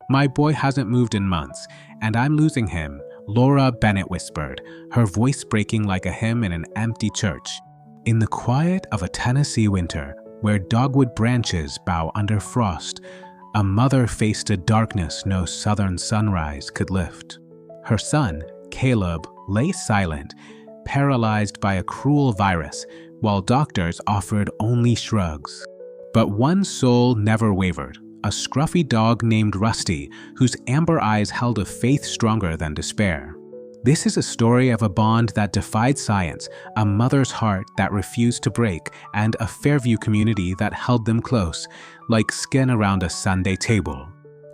My boy hasn't moved in months, and I'm losing him, Laura Bennett whispered, her voice breaking like a hymn in an empty church. In the quiet of a Tennessee winter, where dogwood branches bow under frost, a mother faced a darkness no southern sunrise could lift. Her son, Caleb, lay silent, paralyzed by a cruel virus, while doctors offered only shrugs. But one soul never wavered, a scruffy dog named Rusty, whose amber eyes held a faith stronger than despair. This is a story of a bond that defied science, a mother's heart that refused to break, and a Fairview community that held them close, like skin around a Sunday table.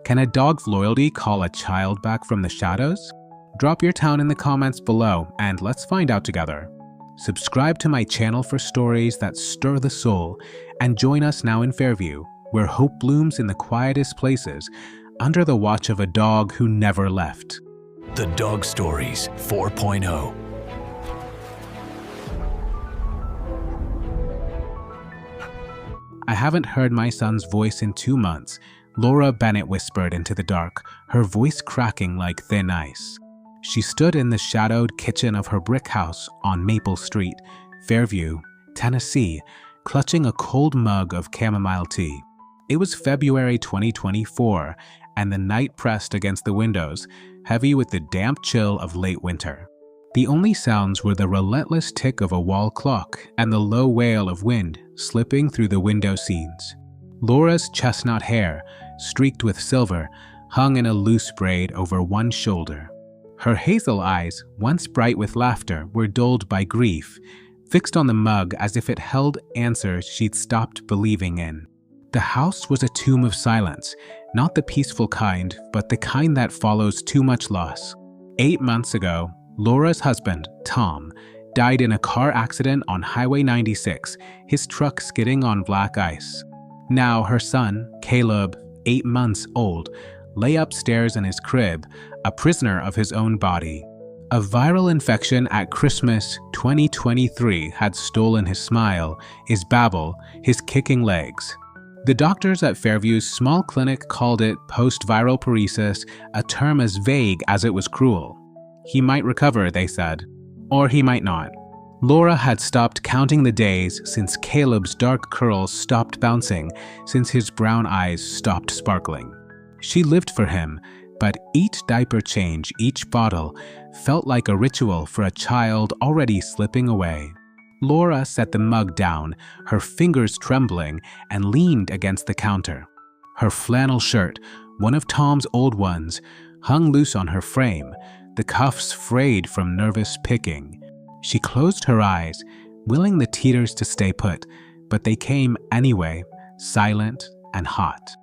Can a dog's loyalty call a child back from the shadows? Drop your town in the comments below, and let's find out together. Subscribe to my channel for stories that stir the soul, and join us now in Fairview, where hope blooms in the quietest places, under the watch of a dog who never left. The Dog Stories 4.0. I haven't heard my son's voice in 2 months, Laura Bennett whispered into the dark, her voice cracking like thin ice. She stood in the shadowed kitchen of her brick house on Maple Street, Fairview, Tennessee, clutching a cold mug of chamomile tea. It was February 2024, and the night pressed against the windows, heavy with the damp chill of late winter. The only sounds were the relentless tick of a wall clock and the low wail of wind slipping through the window scenes. Laura's chestnut hair, streaked with silver, hung in a loose braid over one shoulder. Her hazel eyes, once bright with laughter, were dulled by grief, fixed on the mug as if it held answers she'd stopped believing in. The house was a tomb of silence, not the peaceful kind, but the kind that follows too much loss. 8 months ago, Laura's husband, Tom, died in a car accident on Highway 96, his truck skidding on black ice. Now her son, Caleb, 8 months old, lay upstairs in his crib, a prisoner of his own body. A viral infection at Christmas 2023 had stolen his smile, his babble, his kicking legs. The doctors at Fairview's small clinic called it post-viral paresis, a term as vague as it was cruel. He might recover, they said, or he might not. Laura had stopped counting the days since Caleb's dark curls stopped bouncing, since his brown eyes stopped sparkling. She lived for him, but each diaper change, each bottle, felt like a ritual for a child already slipping away. Laura set the mug down, her fingers trembling, and leaned against the counter. Her flannel shirt, one of Tom's old ones, hung loose on her frame, the cuffs frayed from nervous picking. She closed her eyes, willing the tears to stay put, but they came anyway, silent and hot.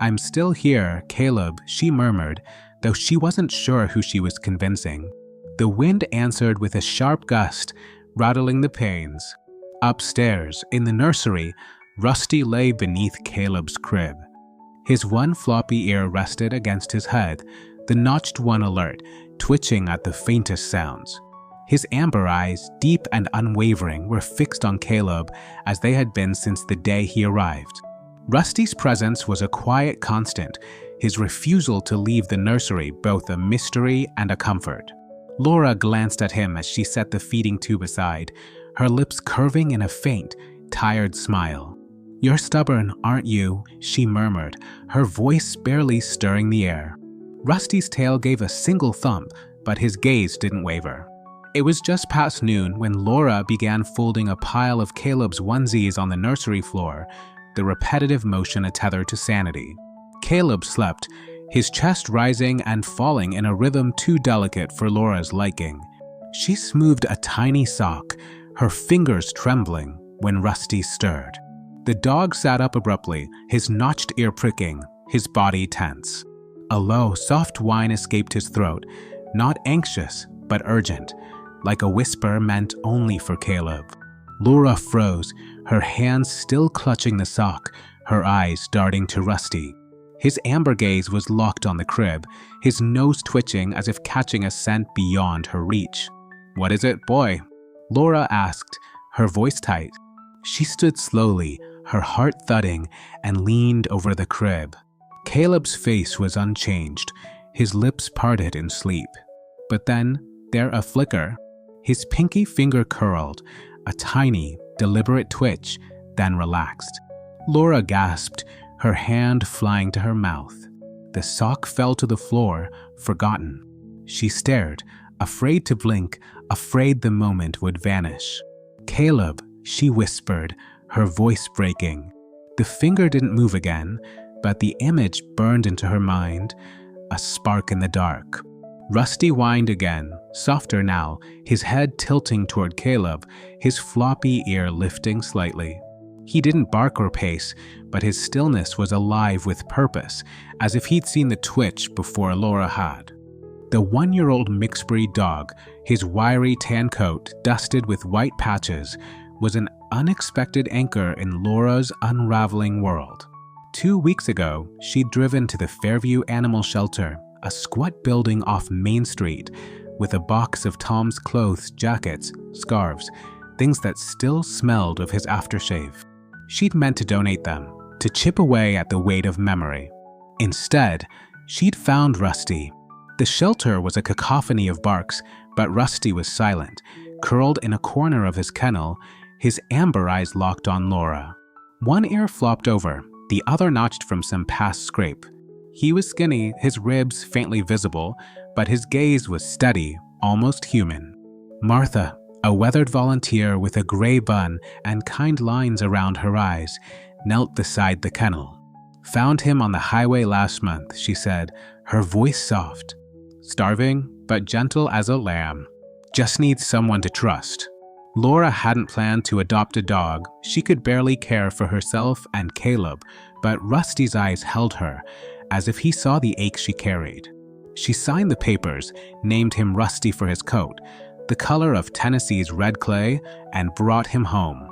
"I'm still here, Caleb," she murmured, though she wasn't sure who she was convincing. The wind answered with a sharp gust, rattling the panes. Upstairs, in the nursery, Rusty lay beneath Caleb's crib. His one floppy ear rested against his head, the notched one alert, twitching at the faintest sounds. His amber eyes, deep and unwavering, were fixed on Caleb as they had been since the day he arrived. Rusty's presence was a quiet constant, his refusal to leave the nursery both a mystery and a comfort. Laura glanced at him as she set the feeding tube aside, her lips curving in a faint, tired smile. "You're stubborn, aren't you?" she murmured, her voice barely stirring the air. Rusty's tail gave a single thump, but his gaze didn't waver. It was just past noon when Laura began folding a pile of Caleb's onesies on the nursery floor, the repetitive motion a tether to sanity. Caleb slept, his chest rising and falling in a rhythm too delicate for Laura's liking. She smoothed a tiny sock, her fingers trembling, when Rusty stirred. The dog sat up abruptly, his notched ear pricking, his body tense. A low, soft whine escaped his throat, not anxious, but urgent, like a whisper meant only for Caleb. Laura froze, her hands still clutching the sock, her eyes darting to Rusty. His amber gaze was locked on the crib, his nose twitching as if catching a scent beyond her reach. "What is it, boy?" Laura asked, her voice tight. She stood slowly, her heart thudding, and leaned over the crib. Caleb's face was unchanged, his lips parted in sleep. But then, there a flicker. His pinky finger curled, a tiny, deliberate twitch, then relaxed. Laura gasped, her hand flying to her mouth. The sock fell to the floor, forgotten. She stared, afraid to blink, afraid the moment would vanish. "Caleb," she whispered, her voice breaking. The finger didn't move again, but the image burned into her mind, a spark in the dark. Rusty whined again, softer now, his head tilting toward Caleb, his floppy ear lifting slightly. He didn't bark or pace, but his stillness was alive with purpose, as if he'd seen the twitch before Laura had. The 1-year-old mixed-breed dog, his wiry tan coat dusted with white patches, was an unexpected anchor in Laura's unraveling world. 2 weeks ago, she'd driven to the Fairview Animal Shelter, a squat building off Main Street, with a box of Tom's clothes, jackets, scarves, things that still smelled of his aftershave. She'd meant to donate them, to chip away at the weight of memory. Instead, she'd found Rusty. The shelter was a cacophony of barks, but Rusty was silent, curled in a corner of his kennel, his amber eyes locked on Laura. One ear flopped over, the other notched from some past scrape. He was skinny, his ribs faintly visible, but his gaze was steady, almost human. Martha, a weathered volunteer with a gray bun and kind lines around her eyes, knelt beside the kennel. "Found him on the highway last month," she said, her voice soft. "Starving, but gentle as a lamb. Just needs someone to trust." Laura hadn't planned to adopt a dog. She could barely care for herself and Caleb, but Rusty's eyes held her, as if he saw the ache she carried. She signed the papers, named him Rusty for his coat, the color of Tennessee's red clay, and brought him home.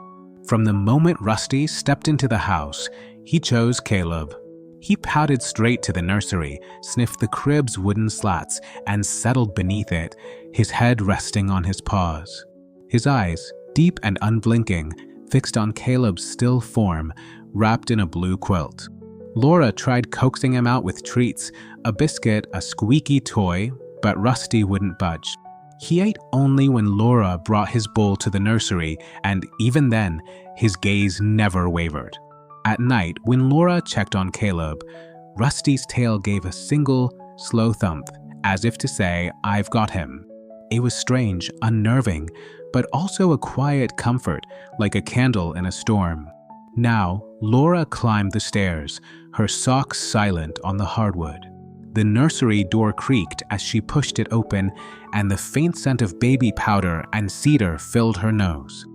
From the moment Rusty stepped into the house, he chose Caleb. He padded straight to the nursery, sniffed the crib's wooden slats, and settled beneath it, his head resting on his paws. His eyes, deep and unblinking, fixed on Caleb's still form, wrapped in a blue quilt. Laura tried coaxing him out with treats, a biscuit, a squeaky toy, but Rusty wouldn't budge. He ate only when Laura brought his bowl to the nursery, and even then, his gaze never wavered. At night, when Laura checked on Caleb, Rusty's tail gave a single, slow thump, as if to say, "I've got him." It was strange, unnerving, but also a quiet comfort, like a candle in a storm. Now, Laura climbed the stairs, her socks silent on the hardwood. The nursery door creaked as she pushed it open, and the faint scent of baby powder and cedar filled her nose.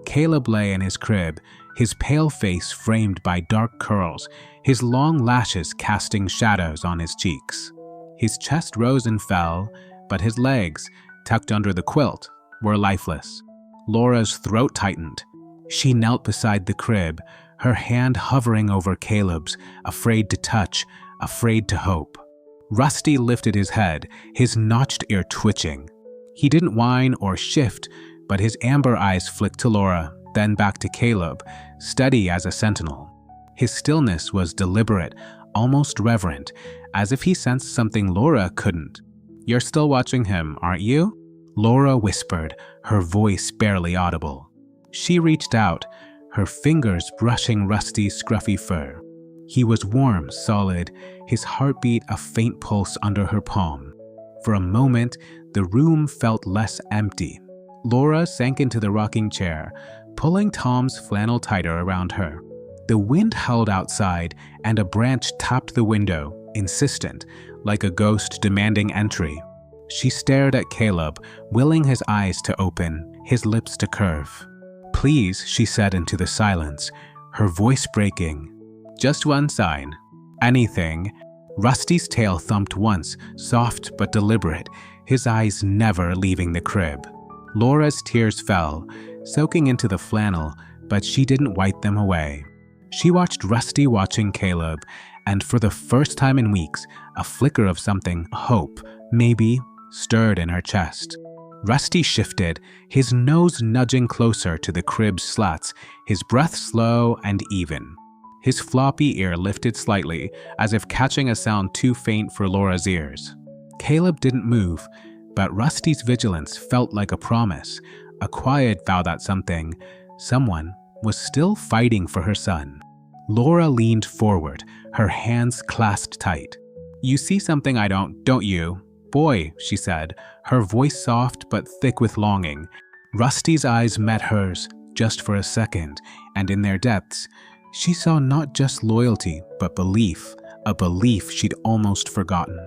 Caleb lay in his crib, his pale face framed by dark curls, his long lashes casting shadows on his cheeks. His chest rose and fell, but his legs, tucked under the quilt, were lifeless. Laura's throat tightened. She knelt beside the crib, her hand hovering over Caleb's, afraid to touch, afraid to hope. Rusty lifted his head, his notched ear twitching. He didn't whine or shift, but his amber eyes flicked to Laura, then back to Caleb, steady as a sentinel. His stillness was deliberate, almost reverent, as if he sensed something Laura couldn't. "You're still watching him, aren't you?" Laura whispered, her voice barely audible. She reached out, her fingers brushing Rusty's scruffy fur. He was warm, solid, his heartbeat a faint pulse under her palm. For a moment, the room felt less empty. Laura sank into the rocking chair, pulling Tom's flannel tighter around her. The wind howled outside, and a branch tapped the window, insistent, like a ghost demanding entry. She stared at Caleb, willing his eyes to open, his lips to curve. "Please," she said into the silence, her voice breaking. "Just one sign. Anything." Rusty's tail thumped once, soft but deliberate, his eyes never leaving the crib. Laura's tears fell, soaking into the flannel, but she didn't wipe them away. She watched Rusty watching Caleb, and for the first time in weeks, a flicker of something, hope, maybe, stirred in her chest. Rusty shifted, his nose nudging closer to the crib's slats, his breath slow and even. His floppy ear lifted slightly, as if catching a sound too faint for Laura's ears. Caleb didn't move, but Rusty's vigilance felt like a promise, a quiet vow that someone, was still fighting for her son. Laura leaned forward, her hands clasped tight. "You see something I don't you?" "Boy," she said, her voice soft but thick with longing. Rusty's eyes met hers, just for a second, and in their depths, she saw not just loyalty, but belief, a belief she'd almost forgotten.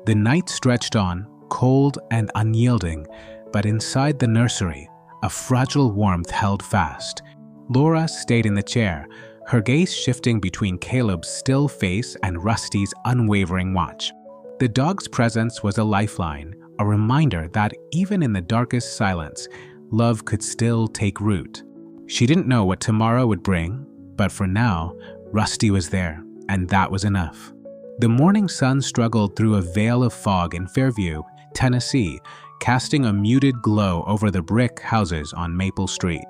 The night stretched on, cold and unyielding, but inside the nursery, a fragile warmth held fast. Laura stayed in the chair, her gaze shifting between Caleb's still face and Rusty's unwavering watch. The dog's presence was a lifeline, a reminder that even in the darkest silence, love could still take root. She didn't know what tomorrow would bring, but for now, Rusty was there, and that was enough. The morning sun struggled through a veil of fog in Fairview, Tennessee, casting a muted glow over the brick houses on Maple Street.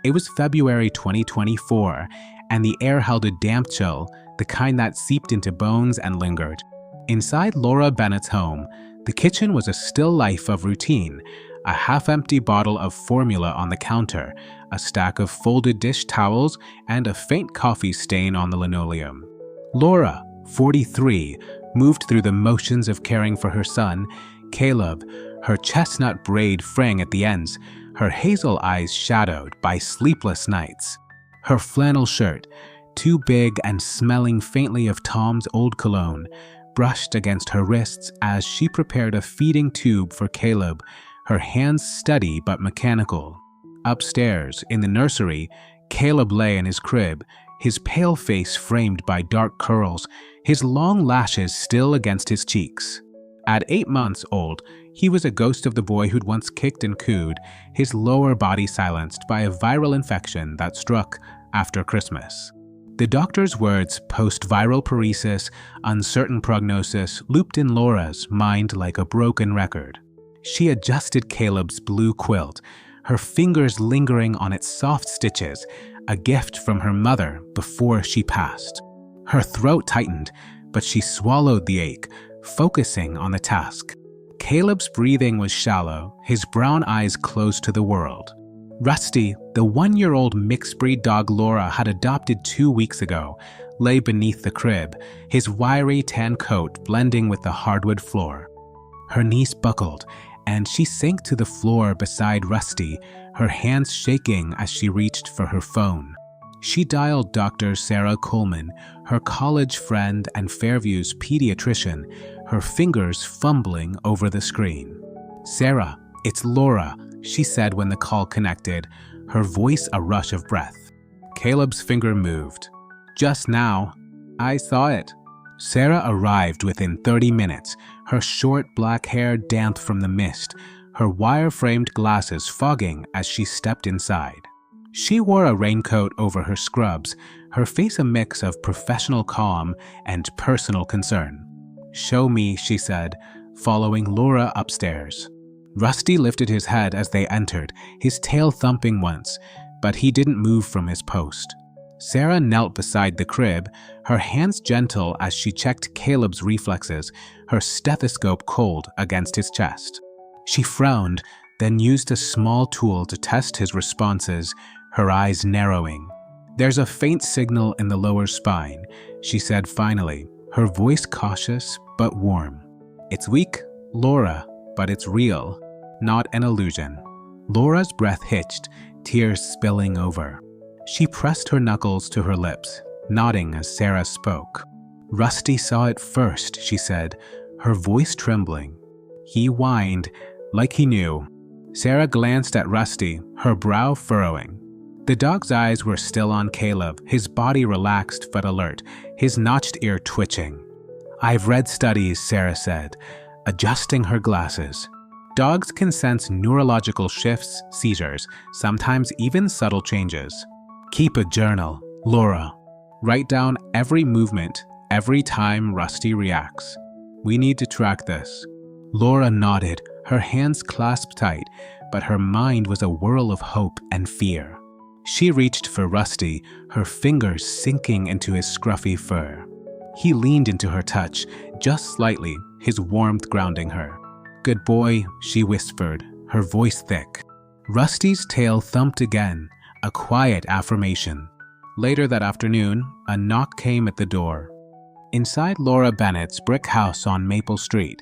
It was February 2024, and the air held a damp chill, the kind that seeped into bones and lingered. Inside Laura Bennett's home, the kitchen was a still life of routine, a half-empty bottle of formula on the counter, a stack of folded dish towels, and a faint coffee stain on the linoleum. Laura, 43, moved through the motions of caring for her son, Caleb, her chestnut braid fraying at the ends, her hazel eyes shadowed by sleepless nights. Her flannel shirt, too big and smelling faintly of Tom's old cologne, brushed against her wrists as she prepared a feeding tube for Caleb, her hands steady but mechanical. Upstairs, in the nursery, Caleb lay in his crib, his pale face framed by dark curls, his long lashes still against his cheeks. At 8 months old, he was a ghost of the boy who'd once kicked and cooed, his lower body silenced by a viral infection that struck after Christmas. The doctor's words, post-viral paresis, uncertain prognosis, looped in Laura's mind like a broken record. She adjusted Caleb's blue quilt, her fingers lingering on its soft stitches, a gift from her mother before she passed. Her throat tightened, but she swallowed the ache, focusing on the task. Caleb's breathing was shallow, his brown eyes closed to the world. Rusty, the 1-year-old mixed-breed dog Laura had adopted 2 weeks ago, lay beneath the crib, his wiry tan coat blending with the hardwood floor. Her knees buckled, and she sank to the floor beside Rusty, her hands shaking as she reached for her phone. She dialed Dr. Sarah Coleman, her college friend and Fairview's pediatrician, her fingers fumbling over the screen. "Sarah, it's Laura," she said when the call connected, her voice a rush of breath. Caleb's finger moved. "Just now. I saw it." Sarah arrived within 30 minutes, her short black hair damp from the mist, her wire-framed glasses fogging as she stepped inside. She wore a raincoat over her scrubs, her face a mix of professional calm and personal concern. "Show me," she said, following Laura upstairs. Rusty lifted his head as they entered, his tail thumping once, but he didn't move from his post. Sarah knelt beside the crib, her hands gentle as she checked Caleb's reflexes, her stethoscope cold against his chest. She frowned, then used a small tool to test his responses, her eyes narrowing. "There's a faint signal in the lower spine," she said finally, her voice cautious but warm. "It's weak, Laura, but it's real, not an illusion." Laura's breath hitched, tears spilling over. She pressed her knuckles to her lips, nodding as Sarah spoke. "Rusty saw it first," she said, her voice trembling. "He whined, like he knew." Sarah glanced at Rusty, her brow furrowing. The dog's eyes were still on Caleb, his body relaxed but alert, his notched ear twitching. "I've read studies," Sarah said, adjusting her glasses. "Dogs can sense neurological shifts, seizures, sometimes even subtle changes. Keep a journal, Laura. Write down every movement, every time Rusty reacts. We need to track this." Laura nodded, her hands clasped tight, but her mind was a whirl of hope and fear. She reached for Rusty, her fingers sinking into his scruffy fur. He leaned into her touch, just slightly, his warmth grounding her. "Good boy," she whispered, her voice thick. Rusty's tail thumped again, a quiet affirmation. Later that afternoon, a knock came at the door. Inside Laura Bennett's brick house on Maple Street,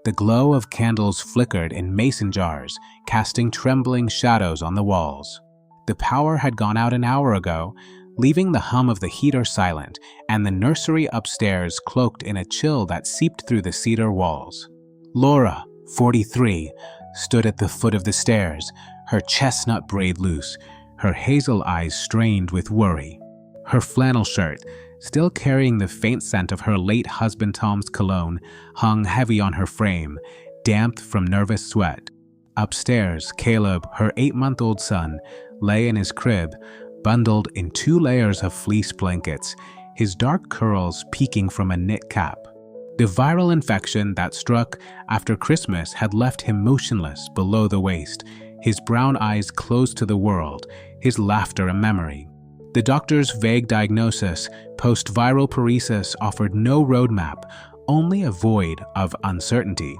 the glow of candles flickered in mason jars, casting trembling shadows on the walls. The power had gone out an hour ago, leaving the hum of the heater silent and the nursery upstairs cloaked in a chill that seeped through the cedar walls. Laura, 43, stood at the foot of the stairs, her chestnut braid loose, her hazel eyes strained with worry. Her flannel shirt, still carrying the faint scent of her late husband Tom's cologne, hung heavy on her frame, damp from nervous sweat. Upstairs, Caleb, her 8-month-old son, lay in his crib, bundled in 2 layers of fleece blankets, his dark curls peeking from a knit cap. The viral infection that struck after Christmas had left him motionless below the waist, his brown eyes closed to the world, his laughter a memory. The doctor's vague diagnosis, post-viral paresis, offered no roadmap, only a void of uncertainty.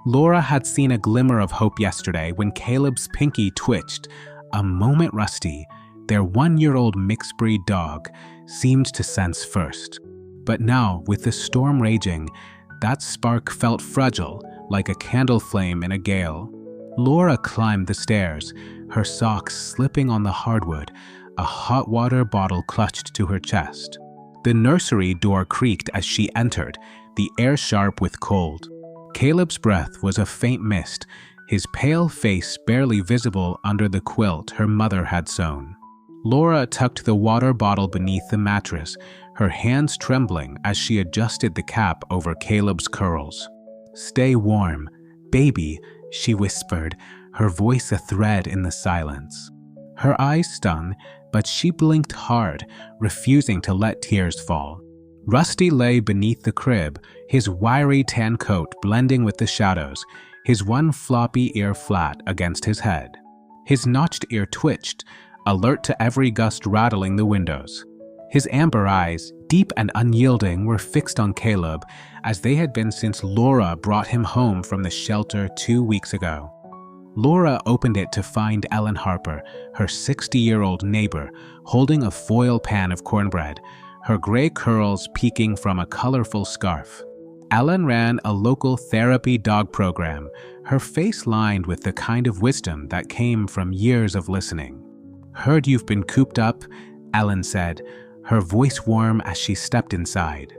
Laura had seen a glimmer of hope yesterday when Caleb's pinky twitched. A moment Rusty, their 1-year-old mixed-breed dog, seemed to sense first. But now, with the storm raging, that spark felt fragile, like a candle flame in a gale. Laura climbed the stairs, her socks slipping on the hardwood, a hot water bottle clutched to her chest. The nursery door creaked as she entered, the air sharp with cold. Caleb's breath was a faint mist, his pale face barely visible under the quilt her mother had sewn. Laura tucked the water bottle beneath the mattress, her hands trembling as she adjusted the cap over Caleb's curls. "Stay warm, baby," she whispered, her voice a thread in the silence. Her eyes stung, but she blinked hard, refusing to let tears fall. Rusty lay beneath the crib, his wiry tan coat blending with the shadows, his one floppy ear flat against his head. His notched ear twitched, alert to every gust rattling the windows. His amber eyes, deep and unyielding, were fixed on Caleb, as they had been since Laura brought him home from the shelter 2 weeks ago. Laura opened it to find Ellen Harper, her 60-year-old neighbor, holding a foil pan of cornbread, her gray curls peeking from a colorful scarf. Ellen ran a local therapy dog program, her face lined with the kind of wisdom that came from years of listening. "Heard you've been cooped up," Ellen said, her voice warm as she stepped inside.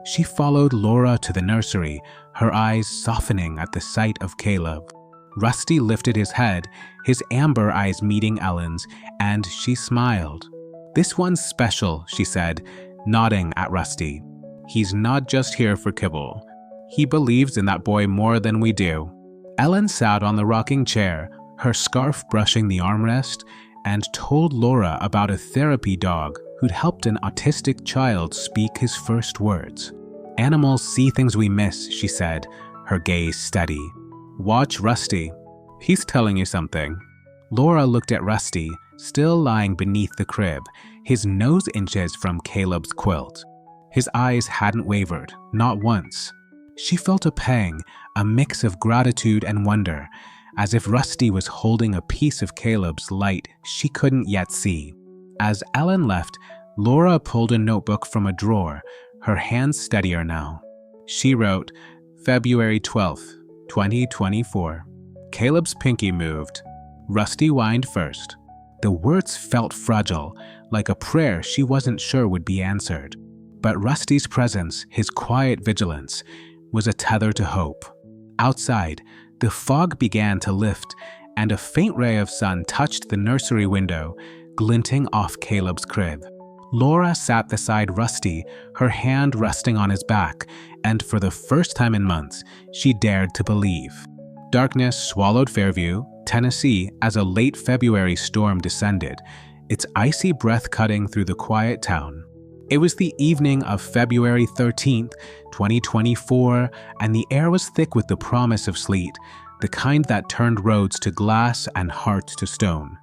She followed Laura to the nursery, her eyes softening at the sight of Caleb. Rusty lifted his head, his amber eyes meeting Ellen's, and she smiled. "This one's special," she said, nodding at Rusty. "He's not just here for kibble. He believes in that boy more than we do." Ellen sat on the rocking chair, her scarf brushing the armrest, and told Laura about a therapy dog who'd helped an autistic child speak his first words. "Animals see things we miss," she said, her gaze steady. "Watch Rusty. He's telling you something." Laura looked at Rusty, still lying beneath the crib, his nose inches from Caleb's quilt. His eyes hadn't wavered, not once. She felt a pang, a mix of gratitude and wonder, as if Rusty was holding a piece of Caleb's light she couldn't yet see. As Ellen left, Laura pulled a notebook from a drawer, her hands steadier now. She wrote, "February 12th, 2024. Caleb's pinky moved. Rusty whined first." The words felt fragile, like a prayer she wasn't sure would be answered. But Rusty's presence, his quiet vigilance, was a tether to hope. Outside, the fog began to lift, and a faint ray of sun touched the nursery window, glinting off Caleb's crib. Laura sat beside Rusty, her hand resting on his back, and for the first time in months, she dared to believe. Darkness swallowed Fairview, Tennessee, as a late February storm descended, its icy breath cutting through the quiet town. It was the evening of February 13th, 2024, and the air was thick with the promise of sleet, the kind that turned roads to glass and hearts to stone.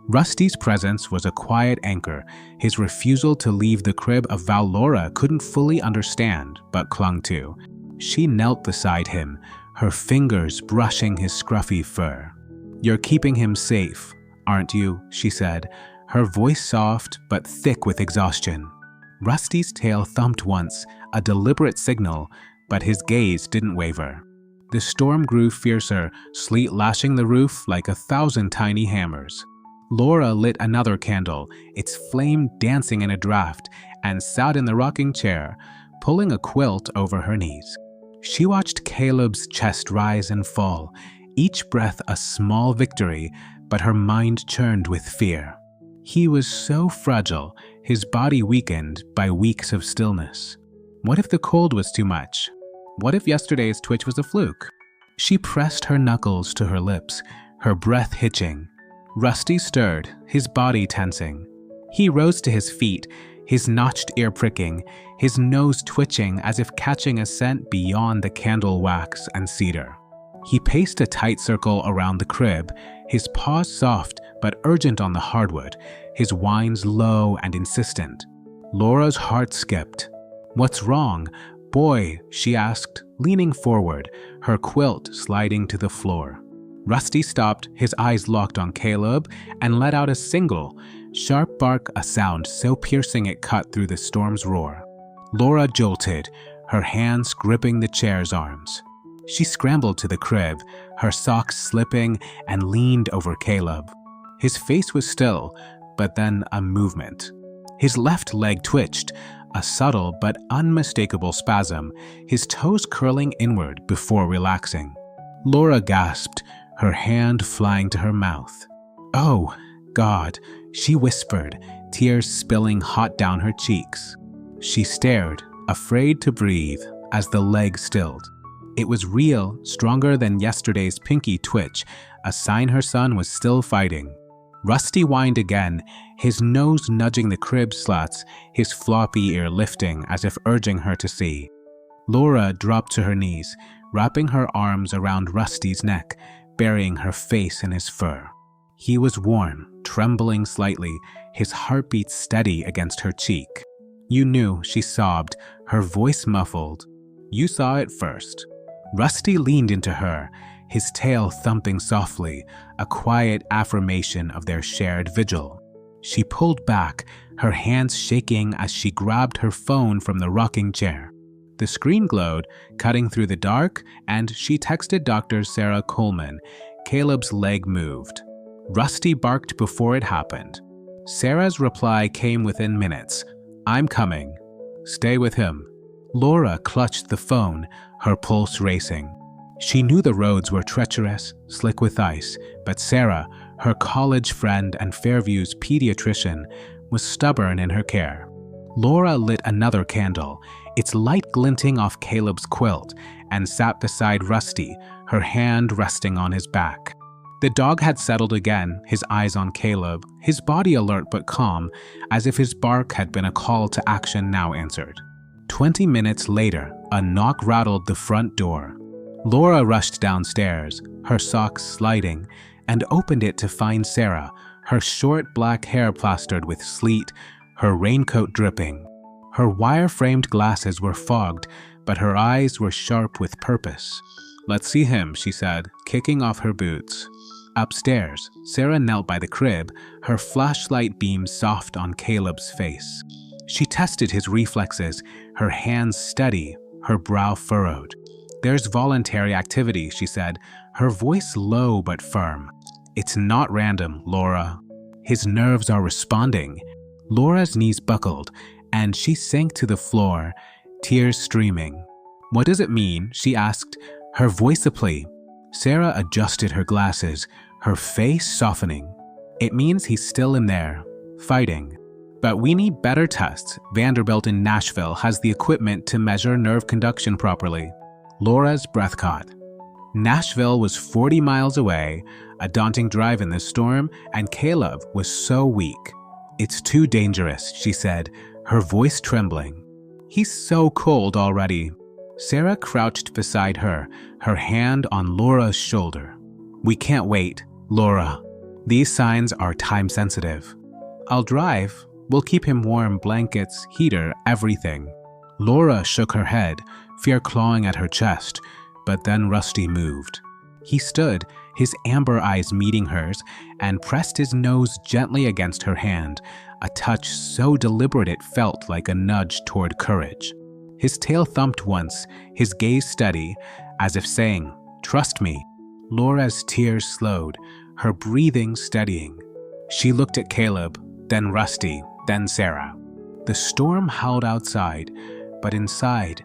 Rusty's presence was a quiet anchor, his refusal to leave the crib a vow Laura couldn't fully understand but clung to. She knelt beside him, her fingers brushing his scruffy fur. "You're keeping him safe, aren't you?" she said, her voice soft but thick with exhaustion. Rusty's tail thumped once, a deliberate signal, but his gaze didn't waver. The storm grew fiercer, sleet lashing the roof like 1,000 tiny hammers. Laura lit another candle, its flame dancing in a draft, and sat in the rocking chair, pulling a quilt over her knees. She watched Caleb's chest rise and fall, each breath a small victory, but her mind churned with fear. He was so fragile, his body weakened by weeks of stillness. What if the cold was too much? What if yesterday's twitch was a fluke? She pressed her knuckles to her lips, her breath hitching. Rusty stirred, his body tensing. He rose to his feet, his notched ear pricking, his nose twitching as if catching a scent beyond the candle wax and cedar. He paced a tight circle around the crib, his paws soft but urgent on the hardwood, his whines low and insistent. Laura's heart skipped. "What's wrong, boy?" she asked, leaning forward, her quilt sliding to the floor. Rusty stopped, his eyes locked on Caleb, and let out a single, sharp bark, a sound so piercing it cut through the storm's roar. Laura jolted, her hands gripping the chair's arms. She scrambled to the crib, her socks slipping, and leaned over Caleb. His face was still, but then a movement. His left leg twitched, a subtle but unmistakable spasm, his toes curling inward before relaxing. Laura gasped, her hand flying to her mouth. "Oh, God," she whispered, tears spilling hot down her cheeks. She stared, afraid to breathe, as the leg stilled. It was real, stronger than yesterday's pinky twitch, a sign her son was still fighting. Rusty whined again, his nose nudging the crib slats, his floppy ear lifting as if urging her to see. Laura dropped to her knees, wrapping her arms around Rusty's neck, burying her face in his fur. He was warm, trembling slightly, his heartbeat steady against her cheek. "You knew," she sobbed, her voice muffled. "You saw it first." Rusty leaned into her, his tail thumping softly, a quiet affirmation of their shared vigil. She pulled back, her hands shaking as she grabbed her phone from the rocking chair. The screen glowed, cutting through the dark, and she texted Dr. Sarah Coleman. Caleb's leg moved. Rusty barked before it happened. Sarah's reply came within minutes. "I'm coming. Stay with him." Laura clutched the phone, her pulse racing. She knew the roads were treacherous, slick with ice, but Sarah, her college friend and Fairview's pediatrician, was stubborn in her care. Laura lit another candle, its light glinting off Caleb's quilt, and sat beside Rusty, her hand resting on his back. The dog had settled again, his eyes on Caleb, his body alert but calm, as if his bark had been a call to action now answered. 20 minutes later, a knock rattled the front door. Laura rushed downstairs, her socks sliding, and opened it to find Sarah, her short black hair plastered with sleet, her raincoat dripping. Her wire-framed glasses were fogged, but her eyes were sharp with purpose. "Let's see him," she said, kicking off her boots. Upstairs, Sarah knelt by the crib, her flashlight beam soft on Caleb's face. She tested his reflexes, her hands steady, her brow furrowed. "There's voluntary activity," she said, her voice low but firm. "It's not random, Laura. His nerves are responding." Laura's knees buckled, and she sank to the floor, tears streaming. "What does it mean?" she asked, her voice a plea. Sarah adjusted her glasses, her face softening. "It means he's still in there, fighting. But we need better tests. Vanderbilt in Nashville has the equipment to measure nerve conduction properly." Laura's breath caught. Nashville was 40 miles away, a daunting drive in the storm, and Caleb was so weak. "It's too dangerous," she said, her voice trembling. "He's so cold already." Sarah crouched beside her, her hand on Laura's shoulder. "We can't wait, Laura. These signs are time-sensitive. I'll drive. We'll keep him warm, blankets, heater, everything. Laura shook her head, fear clawing at her chest, but then Rusty moved. He stood, his amber eyes meeting hers, and pressed his nose gently against her hand, a touch so deliberate it felt like a nudge toward courage. His tail thumped once, his gaze steady, as if saying, "Trust me." Laura's tears slowed, her breathing steadying. She looked at Caleb, then Rusty, then Sarah. The storm howled outside, but inside,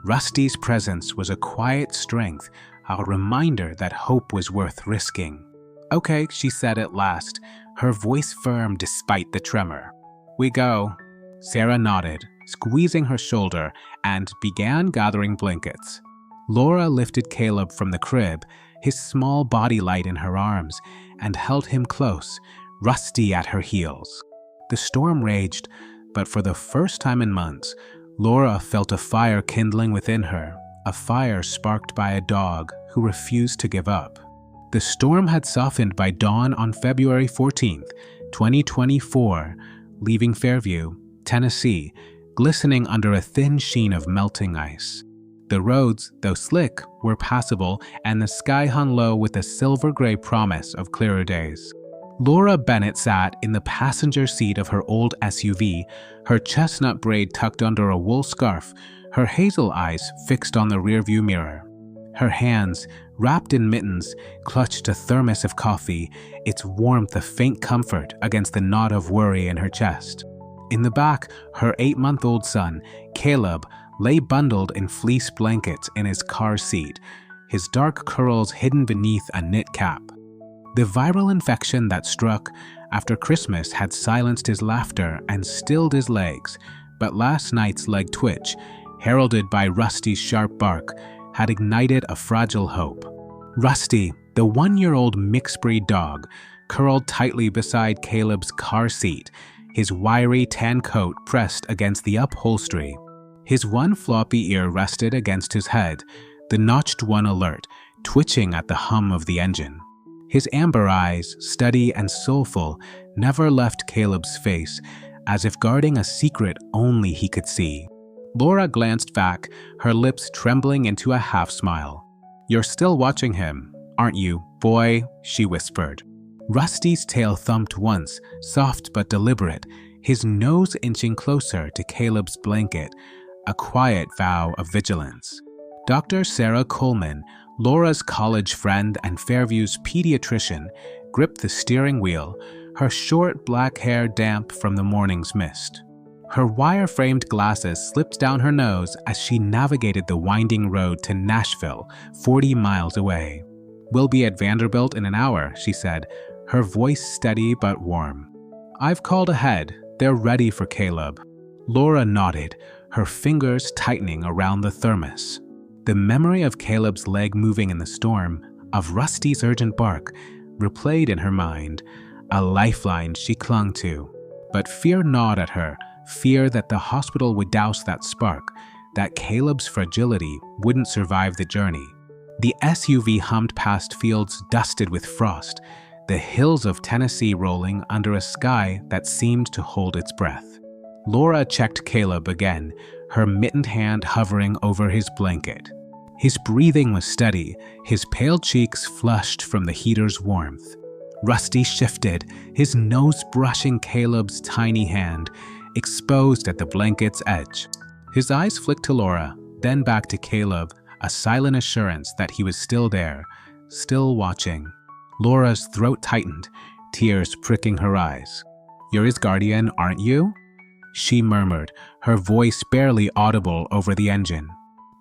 Rusty's presence was a quiet strength, a reminder that hope was worth risking. "Okay," she said at last, her voice firm despite the tremor. "We go." Sarah nodded, squeezing her shoulder, and began gathering blankets. Laura lifted Caleb from the crib, his small body light in her arms, and held him close, Rusty at her heels. The storm raged, but for the first time in months, Laura felt a fire kindling within her, a fire sparked by a dog who refused to give up. The storm had softened by dawn on February 14th, 2024, leaving Fairview, Tennessee, glistening under a thin sheen of melting ice. The roads, though slick, were passable, and the sky hung low with a silver-gray promise of clearer days. Laura Bennett sat in the passenger seat of her old SUV, her chestnut braid tucked under a wool scarf, her hazel eyes fixed on the rearview mirror. Her hands, wrapped in mittens, clutched a thermos of coffee, its warmth a faint comfort against the knot of worry in her chest. In the back, her 8-month-old son, Caleb, lay bundled in fleece blankets in his car seat, his dark curls hidden beneath a knit cap. The viral infection that struck after Christmas had silenced his laughter and stilled his legs, but last night's leg twitch, heralded by Rusty's sharp bark, had ignited a fragile hope. Rusty, the 1-year-old mixed-breed dog, curled tightly beside Caleb's car seat, his wiry tan coat pressed against the upholstery. His one floppy ear rested against his head, the notched one alert, twitching at the hum of the engine. His amber eyes, steady and soulful, never left Caleb's face, as if guarding a secret only he could see. Laura glanced back, her lips trembling into a half-smile. "You're still watching him, aren't you, boy?" she whispered. Rusty's tail thumped once, soft but deliberate, his nose inching closer to Caleb's blanket, a quiet vow of vigilance. Dr. Sarah Coleman, Laura's college friend and Fairview's pediatrician, gripped the steering wheel, her short black hair damp from the morning's mist. Her wire-framed glasses slipped down her nose as she navigated the winding road to Nashville, 40 miles away. "We'll be at Vanderbilt in an hour," she said, her voice steady but warm. "I've called ahead. They're ready for Caleb." Laura nodded, her fingers tightening around the thermos. The memory of Caleb's leg moving in the storm, of Rusty's urgent bark, replayed in her mind, a lifeline she clung to. But fear gnawed at her, fear that the hospital would douse that spark, that Caleb's fragility wouldn't survive the journey. The SUV hummed past fields dusted with frost, the hills of Tennessee rolling under a sky that seemed to hold its breath. Laura checked Caleb again, her mittened hand hovering over his blanket. His breathing was steady, his pale cheeks flushed from the heater's warmth. Rusty shifted, his nose brushing Caleb's tiny hand, exposed at the blanket's edge. His eyes flicked to Laura, then back to Caleb, a silent assurance that he was still there, still watching. Laura's throat tightened, tears pricking her eyes. "You're his guardian, aren't you?" she murmured, her voice barely audible over the engine.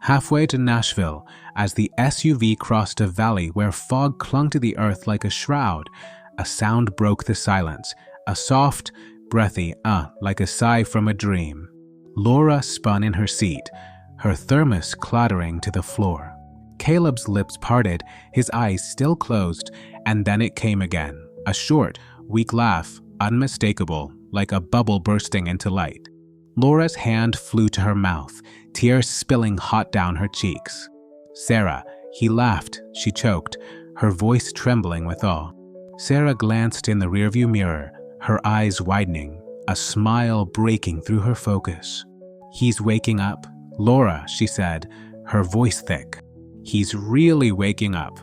Halfway to Nashville, as the SUV crossed a valley where fog clung to the earth like a shroud, a sound broke the silence, a soft, breathy like a sigh from a dream. Laura spun in her seat, her thermos clattering to the floor. Caleb's lips parted, his eyes still closed, and then it came again, a short, weak laugh, unmistakable, like a bubble bursting into light. Laura's hand flew to her mouth, tears spilling hot down her cheeks. "Sarah," he laughed, she choked, her voice trembling with awe. Sarah glanced in the rearview mirror, her eyes widening, a smile breaking through her focus. "He's waking up, Laura," she said, her voice thick. "He's really waking up."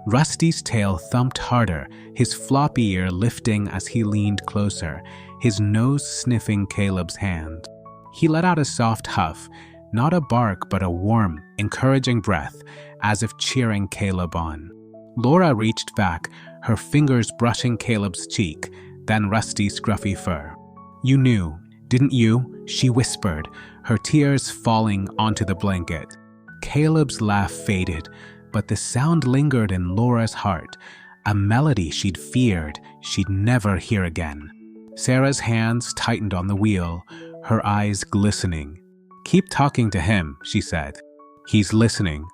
Rusty's tail thumped harder, his floppy ear lifting as he leaned closer, his nose sniffing Caleb's hand. He let out a soft huff, not a bark but a warm, encouraging breath, as if cheering Caleb on. Laura reached back, her fingers brushing Caleb's cheek, then Rusty's scruffy fur. "You knew, didn't you?" she whispered, her tears falling onto the blanket. Caleb's laugh faded, but the sound lingered in Laura's heart, a melody she'd feared she'd never hear again. Sarah's hands tightened on the wheel, her eyes glistening. "Keep talking to him," she said. "He's listening."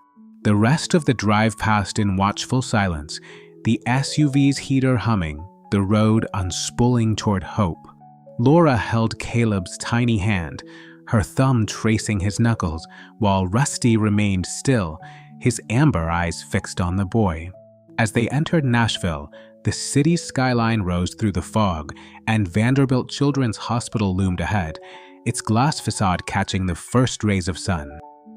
The rest of the drive passed in watchful silence, the SUV's heater humming, the road unspooling toward hope. Laura held Caleb's tiny hand, her thumb tracing his knuckles, while Rusty remained still, his amber eyes fixed on the boy. As they entered Nashville, the city's skyline rose through the fog, and Vanderbilt Children's Hospital loomed ahead, its glass facade catching the first rays of sun.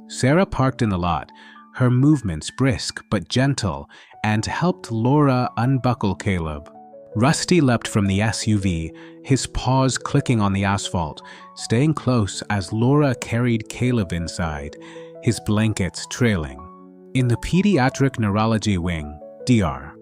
Sarah parked in the lot, her movements brisk but gentle, and helped Laura unbuckle Caleb. Rusty leapt from the SUV, his paws clicking on the asphalt, staying close as Laura carried Caleb inside, his blankets trailing. In the pediatric neurology wing, DR,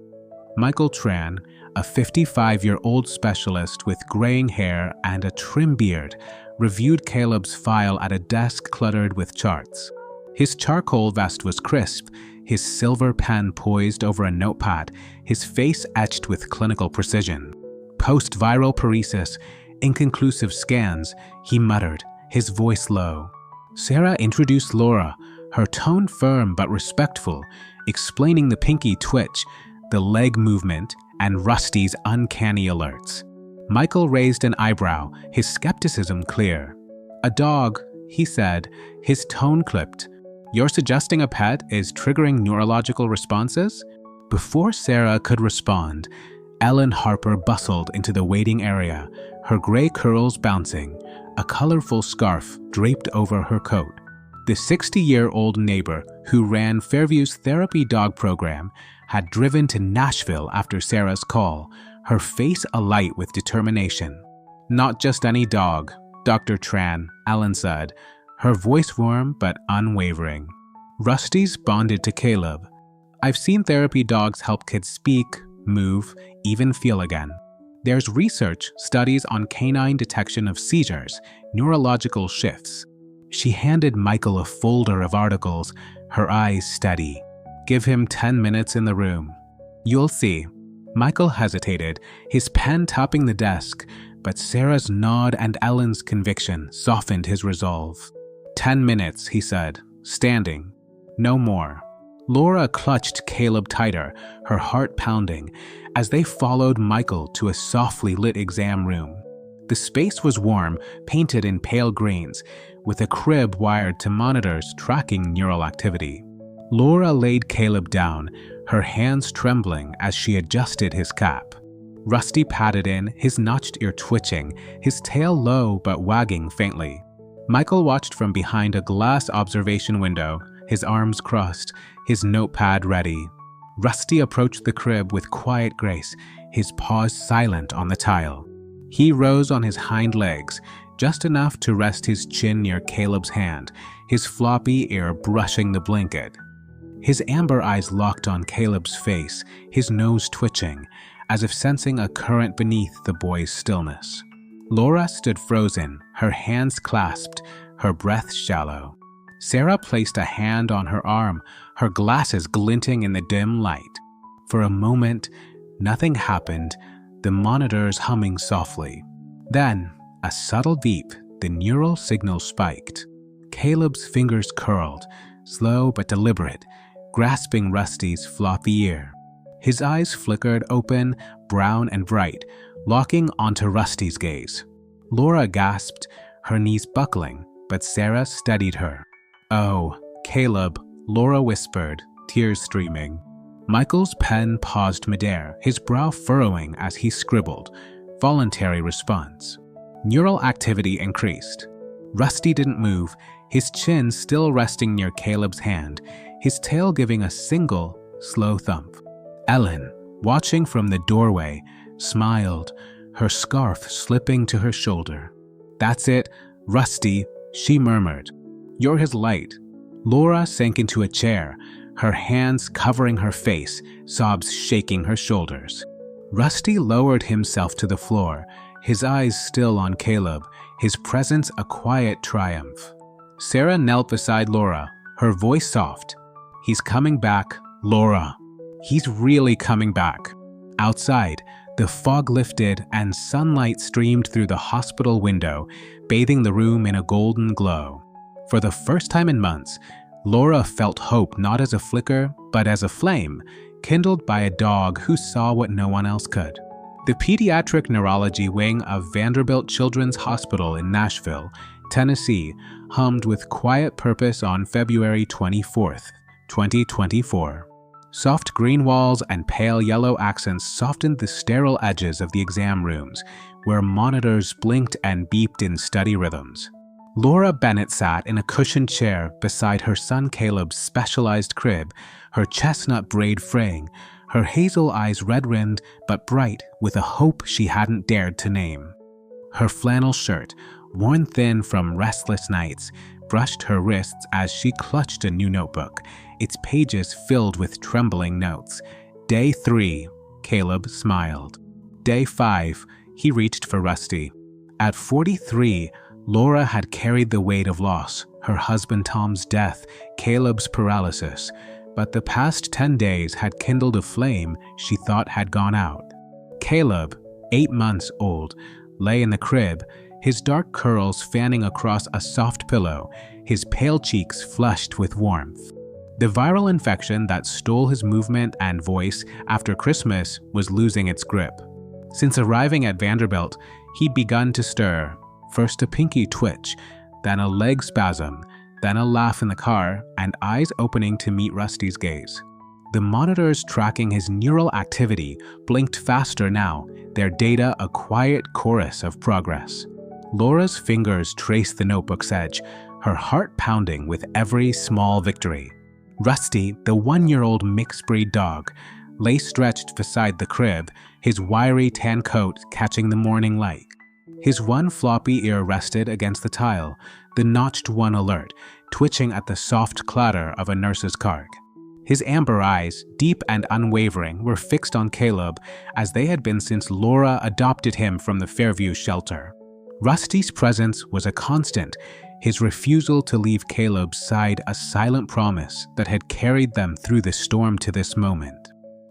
Michael Tran, a 55-year-old specialist with graying hair and a trim beard, reviewed Caleb's file at a desk cluttered with charts. His charcoal vest was crisp, his silver pen poised over a notepad, his face etched with clinical precision. "Post-viral paresis, inconclusive scans," he muttered, his voice low. Sarah introduced Laura, her tone firm but respectful, explaining the pinky twitch, the leg movement, and Rusty's uncanny alerts. Michael raised an eyebrow, his skepticism clear. "A dog," he said, his tone clipped. "You're suggesting a pet is triggering neurological responses?" Before Sarah could respond, Ellen Harper bustled into the waiting area, her gray curls bouncing, a colorful scarf draped over her coat. The 60-year-old neighbor who ran Fairview's therapy dog program had driven to Nashville after Sarah's call, her face alight with determination. "Not just any dog, Dr. Tran," Ellen said, her voice warm but unwavering. "Rusty's bonded to Caleb. I've seen therapy dogs help kids speak, move, even feel again. There's research, studies on canine detection of seizures, neurological shifts." She handed Michael a folder of articles, her eyes steady. "Give him 10 minutes in the room. You'll see." Michael hesitated, his pen tapping the desk, but Sarah's nod and Ellen's conviction softened his resolve. 10 minutes, he said, standing. No more. Laura clutched Caleb tighter, her heart pounding, as they followed Michael to a softly lit exam room. The space was warm, painted in pale greens, with a crib wired to monitors tracking neural activity. Laura laid Caleb down, her hands trembling as she adjusted his cap. Rusty patted in, his notched ear twitching, his tail low but wagging faintly. Michael watched from behind a glass observation window, his arms crossed, his notepad ready. Rusty approached the crib with quiet grace, his paws silent on the tile. He rose on his hind legs, just enough to rest his chin near Caleb's hand, his floppy ear brushing the blanket. His amber eyes locked on Caleb's face, his nose twitching, as if sensing a current beneath the boy's stillness. Laura stood frozen, her hands clasped, her breath shallow. Sarah placed a hand on her arm, her glasses glinting in the dim light. For a moment, nothing happened, the monitors humming softly. Then, a subtle beep, the neural signal spiked. Caleb's fingers curled, slow but deliberate, grasping Rusty's floppy ear. His eyes flickered open, brown and bright, locking onto Rusty's gaze. Laura gasped, her knees buckling, but Sarah steadied her. "Oh, Caleb," Laura whispered, tears streaming. Michael's pen paused midair, his brow furrowing as he scribbled. Voluntary response. Neural activity increased. Rusty didn't move, his chin still resting near Caleb's hand, his tail giving a single, slow thump. Ellen, watching from the doorway, smiled, her scarf slipping to her shoulder. "That's it, Rusty," she murmured. "You're his light." Laura sank into a chair, her hands covering her face, sobs shaking her shoulders. Rusty lowered himself to the floor, his eyes still on Caleb, his presence a quiet triumph. Sarah knelt beside Laura, her voice soft. "He's coming back, Laura. He's really coming back." Outside, the fog lifted and sunlight streamed through the hospital window, bathing the room in a golden glow. For the first time in months, Laura felt hope not as a flicker, but as a flame, kindled by a dog who saw what no one else could. The pediatric neurology wing of Vanderbilt Children's Hospital in Nashville, Tennessee, hummed with quiet purpose on February 24th, 2024. Soft green walls and pale yellow accents softened the sterile edges of the exam rooms, where monitors blinked and beeped in steady rhythms. Laura Bennett sat in a cushioned chair beside her son Caleb's specialized crib, her chestnut braid fraying, her hazel eyes red-rimmed but bright with a hope she hadn't dared to name. Her flannel shirt, worn thin from restless nights, brushed her wrists as she clutched a new notebook, its pages filled with trembling notes. Day 3, Caleb smiled. Day 5, he reached for Rusty. At 43, Laura had carried the weight of loss, her husband Tom's death, Caleb's paralysis, but the past 10 days had kindled a flame she thought had gone out. Caleb, 8 months old, lay in the crib, his dark curls fanning across a soft pillow, his pale cheeks flushed with warmth. The viral infection that stole his movement and voice after Christmas was losing its grip. Since arriving at Vanderbilt, he'd begun to stir, first a pinky twitch, then a leg spasm, then a laugh in the car, and eyes opening to meet Rusty's gaze. The monitors tracking his neural activity blinked faster now, their data a quiet chorus of progress. Laura's fingers traced the notebook's edge, her heart pounding with every small victory. Rusty, the 1-year-old mixed-breed dog, lay stretched beside the crib, his wiry tan coat catching the morning light. His one floppy ear rested against the tile, the notched one alert, twitching at the soft clatter of a nurse's cart. His amber eyes, deep and unwavering, were fixed on Caleb as they had been since Laura adopted him from the Fairview shelter. Rusty's presence was a constant, his refusal to leave Caleb's side a silent promise that had carried them through the storm to this moment.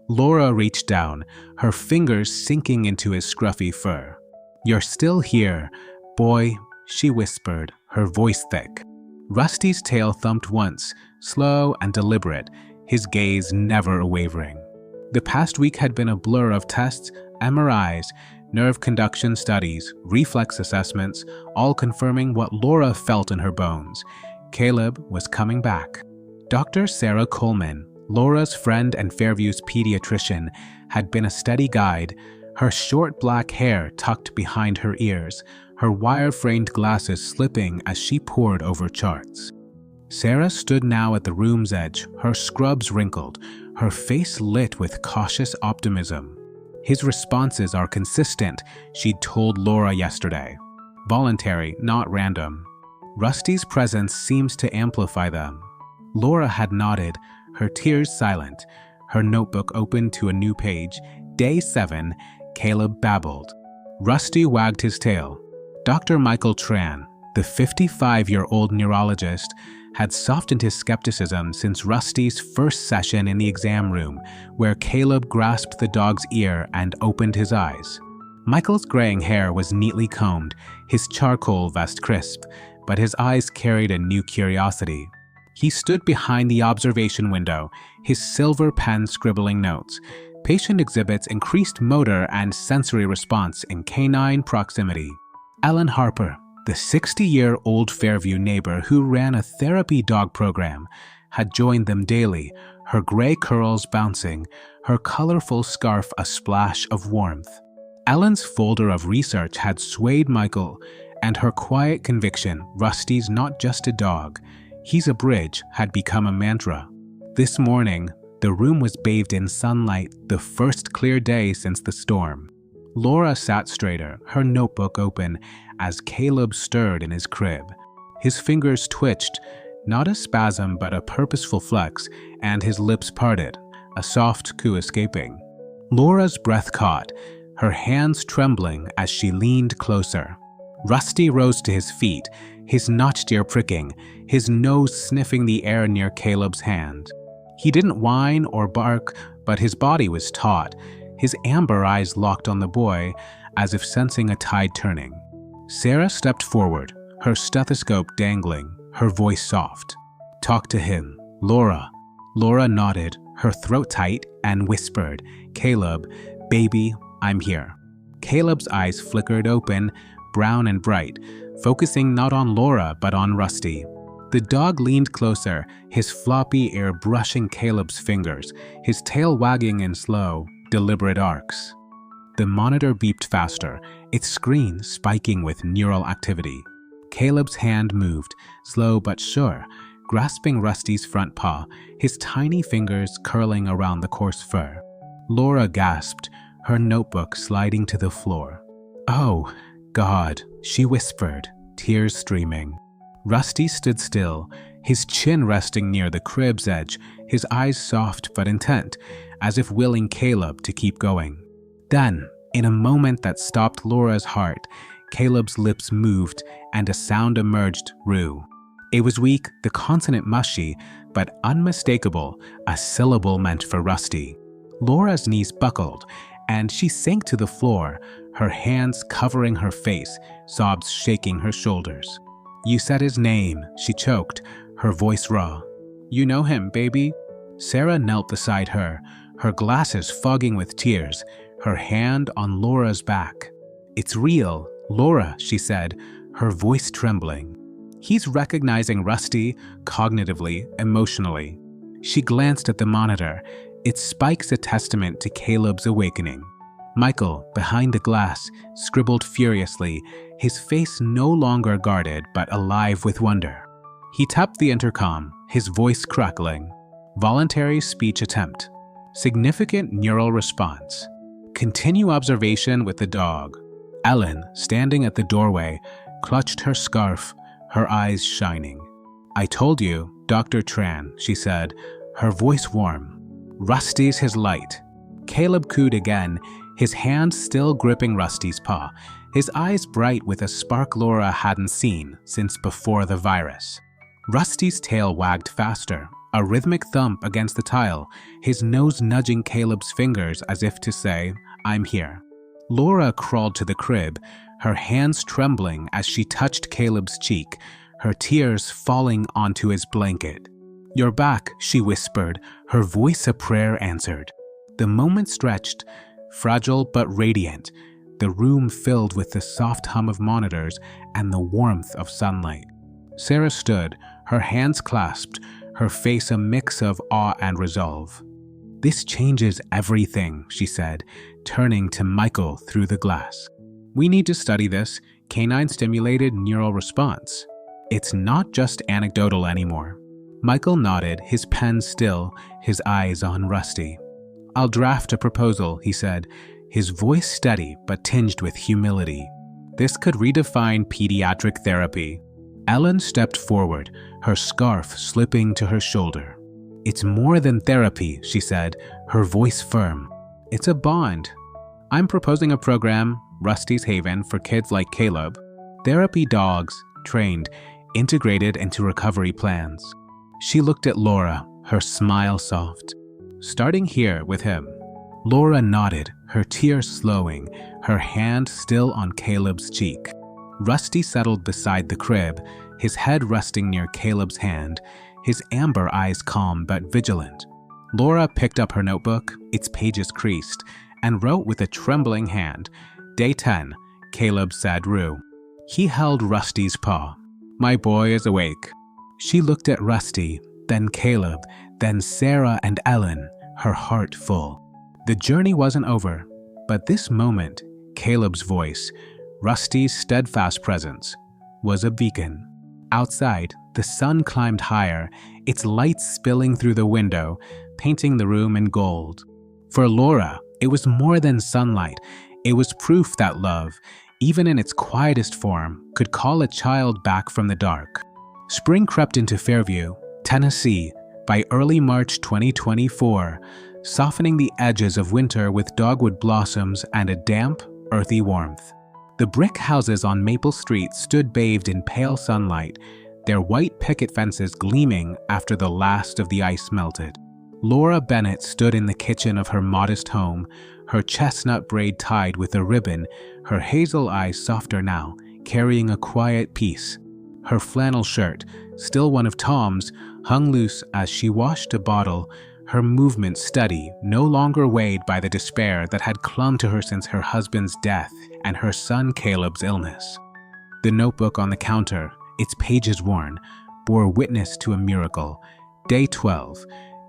Laura reached down, her fingers sinking into his scruffy fur. "You're still here, boy," she whispered, her voice thick. Rusty's tail thumped once, slow and deliberate, his gaze never wavering. The past week had been a blur of tests, MRIs, nerve conduction studies, reflex assessments, all confirming what Laura felt in her bones. Caleb was coming back. Dr. Sarah Coleman, Laura's friend and Fairview's pediatrician, had been a steady guide, her short black hair tucked behind her ears, her wire-framed glasses slipping as she pored over charts. Sarah stood now at the room's edge, her scrubs wrinkled, her face lit with cautious optimism. "His responses are consistent," she'd told Laura yesterday. "Voluntary, not random. Rusty's presence seems to amplify them." Laura had nodded, her tears silent, her notebook open to a new page. Day 7, Caleb babbled. Rusty wagged his tail. Dr. Michael Tran, the 55-year-old neurologist, had softened his skepticism since Rusty's first session in the exam room, where Caleb grasped the dog's ear and opened his eyes. Michael's graying hair was neatly combed, his charcoal vest crisp, but his eyes carried a new curiosity. He stood behind the observation window, his silver pen scribbling notes. Patient exhibits increased motor and sensory response in canine proximity. Ellen Harper, the 60-year-old Fairview neighbor who ran a therapy dog program, had joined them daily, her gray curls bouncing, her colorful scarf a splash of warmth. Ellen's folder of research had swayed Michael, and her quiet conviction, Rusty's not just a dog, he's a bridge, had become a mantra. This morning, the room was bathed in sunlight, the first clear day since the storm. Laura sat straighter, her notebook open, as Caleb stirred in his crib. His fingers twitched, not a spasm but a purposeful flex, and his lips parted, a soft coo escaping. Laura's breath caught, her hands trembling as she leaned closer. Rusty rose to his feet, his notched ear pricking, his nose sniffing the air near Caleb's hand. He didn't whine or bark, but his body was taut, his amber eyes locked on the boy, as if sensing a tide turning. Sarah stepped forward, her stethoscope dangling, her voice soft. "Talk to him, Laura." Laura nodded, her throat tight, and whispered, "Caleb, baby, I'm here." Caleb's eyes flickered open, brown and bright, focusing not on Laura but on Rusty. The dog leaned closer, his floppy ear brushing Caleb's fingers, his tail wagging in slow, deliberate arcs. The monitor beeped faster, its screen spiking with neural activity. Caleb's hand moved, slow but sure, grasping Rusty's front paw, his tiny fingers curling around the coarse fur. Laura gasped, her notebook sliding to the floor. "Oh, God," she whispered, tears streaming. Rusty stood still, his chin resting near the crib's edge, his eyes soft but intent, as if willing Caleb to keep going. Then, in a moment that stopped Laura's heart, Caleb's lips moved and a sound emerged, "Roo." It was weak, the consonant mushy, but unmistakable, a syllable meant for Rusty. Laura's knees buckled, and she sank to the floor, her hands covering her face, sobs shaking her shoulders. "You said his name," she choked, her voice raw. "You know him, baby?" Sarah knelt beside her, her glasses fogging with tears, her hand on Laura's back. "It's real, Laura," she said, her voice trembling. "He's recognizing Rusty, cognitively, emotionally." She glanced at the monitor, its spikes a testament to Caleb's awakening. Michael, behind the glass, scribbled furiously, his face no longer guarded but alive with wonder. He tapped the intercom, his voice crackling. Voluntary speech attempt. Significant neural response. Continue observation with the dog. Ellen, standing at the doorway, clutched her scarf, her eyes shining. "I told you, Dr. Tran," she said, her voice warm. "Rusty's his light." Caleb cooed again, his hand still gripping Rusty's paw, his eyes bright with a spark Laura hadn't seen since before the virus. Rusty's tail wagged faster, a rhythmic thump against the tile, his nose nudging Caleb's fingers as if to say, "I'm here." Laura crawled to the crib, her hands trembling as she touched Caleb's cheek, her tears falling onto his blanket. "You're back," she whispered, her voice a prayer answered. The moment stretched, fragile but radiant, the room filled with the soft hum of monitors and the warmth of sunlight. Sarah stood, her hands clasped, her face a mix of awe and resolve. "This changes everything," she said, turning to Michael through the glass. "We need to study this canine-stimulated neural response. It's not just anecdotal anymore." Michael nodded, his pen still, his eyes on Rusty. "I'll draft a proposal," he said, his voice steady but tinged with humility. "This could redefine pediatric therapy." Ellen stepped forward, her scarf slipping to her shoulder. "It's more than therapy," she said, her voice firm. "It's a bond. I'm proposing a program, Rusty's Haven, for kids like Caleb. Therapy dogs, trained, integrated into recovery plans." She looked at Laura, her smile soft. "Starting here with him." Laura nodded, her tears slowing, her hand still on Caleb's cheek. Rusty settled beside the crib, his head resting near Caleb's hand, his amber eyes calm but vigilant. Laura picked up her notebook, its pages creased, and wrote with a trembling hand, "Day 10, Caleb said Roo." He held Rusty's paw. "My boy is awake." She looked at Rusty, then Caleb, then Sarah and Ellen, her heart full. The journey wasn't over, but this moment, Caleb's voice, Rusty's steadfast presence, was a beacon. Outside, the sun climbed higher, its light spilling through the window, painting the room in gold. For Laura, it was more than sunlight. It was proof that love, even in its quietest form, could call a child back from the dark. Spring crept into Fairview, Tennessee, by early March 2024, softening the edges of winter with dogwood blossoms and a damp, earthy warmth. The brick houses on Maple Street stood bathed in pale sunlight, their white picket fences gleaming after the last of the ice melted. Laura Bennett stood in the kitchen of her modest home, her chestnut braid tied with a ribbon, her hazel eyes softer now, carrying a quiet peace. Her flannel shirt, still one of Tom's, hung loose as she washed a bottle, her movement steady, no longer weighed by the despair that had clung to her since her husband's death and her son Caleb's illness. The notebook on the counter, its pages worn, bore witness to a miracle. Day 12.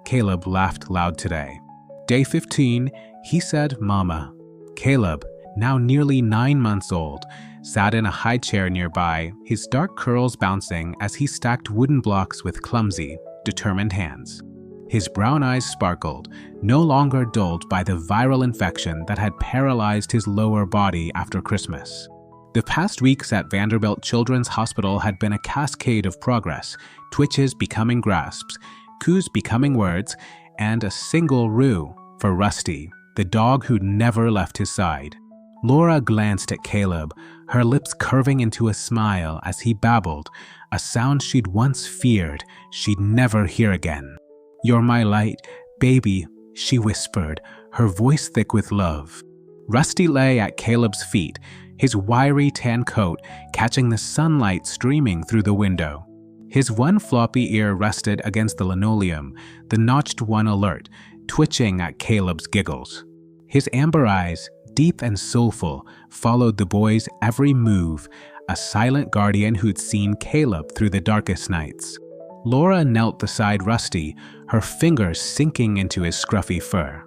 Caleb laughed loud today. Day 15, he said, "Mama." Caleb, now nearly 9 months old, sat in a high chair nearby, his dark curls bouncing as he stacked wooden blocks with clumsy, determined hands. His brown eyes sparkled, no longer dulled by the viral infection that had paralyzed his lower body after Christmas. The past weeks at Vanderbilt Children's Hospital had been a cascade of progress, twitches becoming grasps, coos becoming words, and a single roo for Rusty, the dog who'd never left his side. Laura glanced at Caleb, her lips curving into a smile as he babbled, a sound she'd once feared she'd never hear again. "You're my light, baby," she whispered, her voice thick with love. Rusty lay at Caleb's feet, his wiry tan coat catching the sunlight streaming through the window. His one floppy ear rested against the linoleum, the notched one alert, twitching at Caleb's giggles. His amber eyes, deep and soulful, followed the boy's every move, a silent guardian who'd seen Caleb through the darkest nights. Laura knelt beside Rusty, her fingers sinking into his scruffy fur.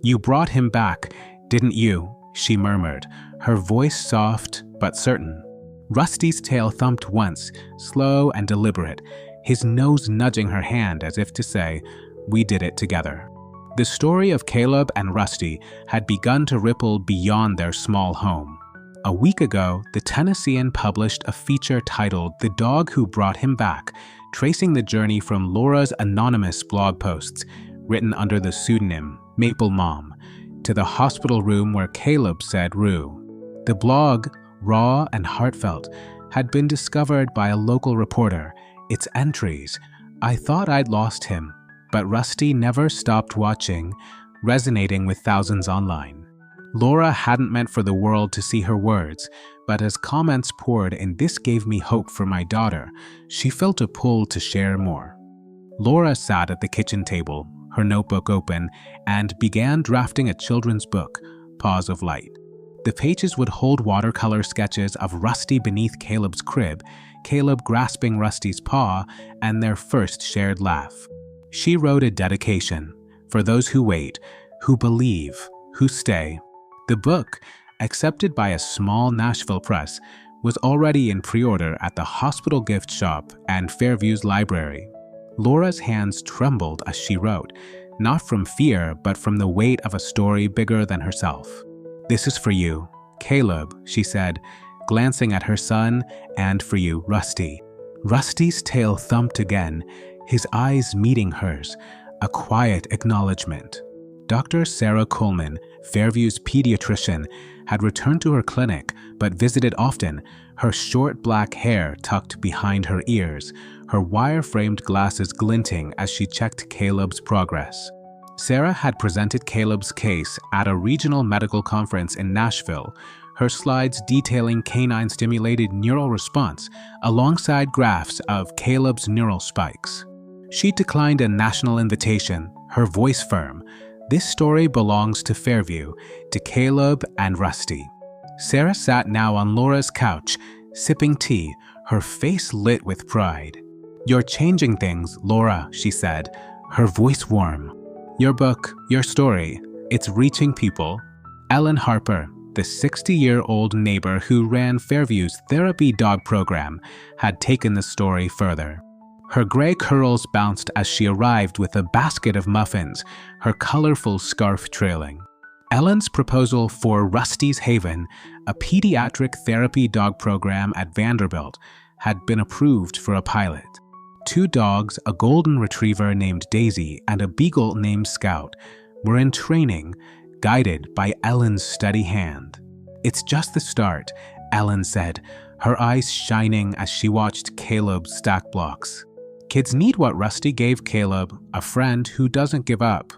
"You brought him back, didn't you?" she murmured, her voice soft but certain. Rusty's tail thumped once, slow and deliberate, his nose nudging her hand as if to say, "We did it together." The story of Caleb and Rusty had begun to ripple beyond their small home. A week ago, the Tennessean published a feature titled "The Dog Who Brought Him Back," tracing the journey from Laura's anonymous blog posts, written under the pseudonym Maple Mom, to the hospital room where Caleb said Roo. The blog, raw and heartfelt, had been discovered by a local reporter. Its entries, "I thought I'd lost him, but Rusty never stopped watching," resonating with thousands online. Laura hadn't meant for the world to see her words, but as comments poured in, "This gave me hope for my daughter," she felt a pull to share more. Laura sat at the kitchen table, her notebook open, and began drafting a children's book, Paws of Light. The pages would hold watercolor sketches of Rusty beneath Caleb's crib, Caleb grasping Rusty's paw, and their first shared laugh. She wrote a dedication for those who wait, who believe, who stay. The book, accepted by a small Nashville press, was already in pre-order at the hospital gift shop and Fairview's library. Laura's hands trembled as she wrote, not from fear, but from the weight of a story bigger than herself. "This is for you, Caleb," she said, glancing at her son, "and for you, Rusty." Rusty's tail thumped again, his eyes meeting hers, a quiet acknowledgement. Dr. Sarah Coleman, Fairview's pediatrician, had returned to her clinic but visited often, her short black hair tucked behind her ears, her wire-framed glasses glinting as she checked Caleb's progress. Sarah had presented Caleb's case at a regional medical conference in Nashville, her slides detailing canine-stimulated neural response alongside graphs of Caleb's neural spikes. She declined a national invitation, her voice firm. "This story belongs to Fairview, to Caleb and Rusty." Sarah sat now on Laura's couch, sipping tea, her face lit with pride. "You're changing things, Laura," she said, her voice warm. "Your book, your story, it's reaching people." Ellen Harper, the 60-year-old neighbor who ran Fairview's therapy dog program, had taken the story further. Her gray curls bounced as she arrived with a basket of muffins, her colorful scarf trailing. Ellen's proposal for Rusty's Haven, a pediatric therapy dog program at Vanderbilt, had been approved for a pilot. 2 dogs, a golden retriever named Daisy and a beagle named Scout, were in training, guided by Ellen's steady hand. "It's just the start," Ellen said, her eyes shining as she watched Caleb stack blocks. "Kids need what Rusty gave Caleb, a friend who doesn't give up."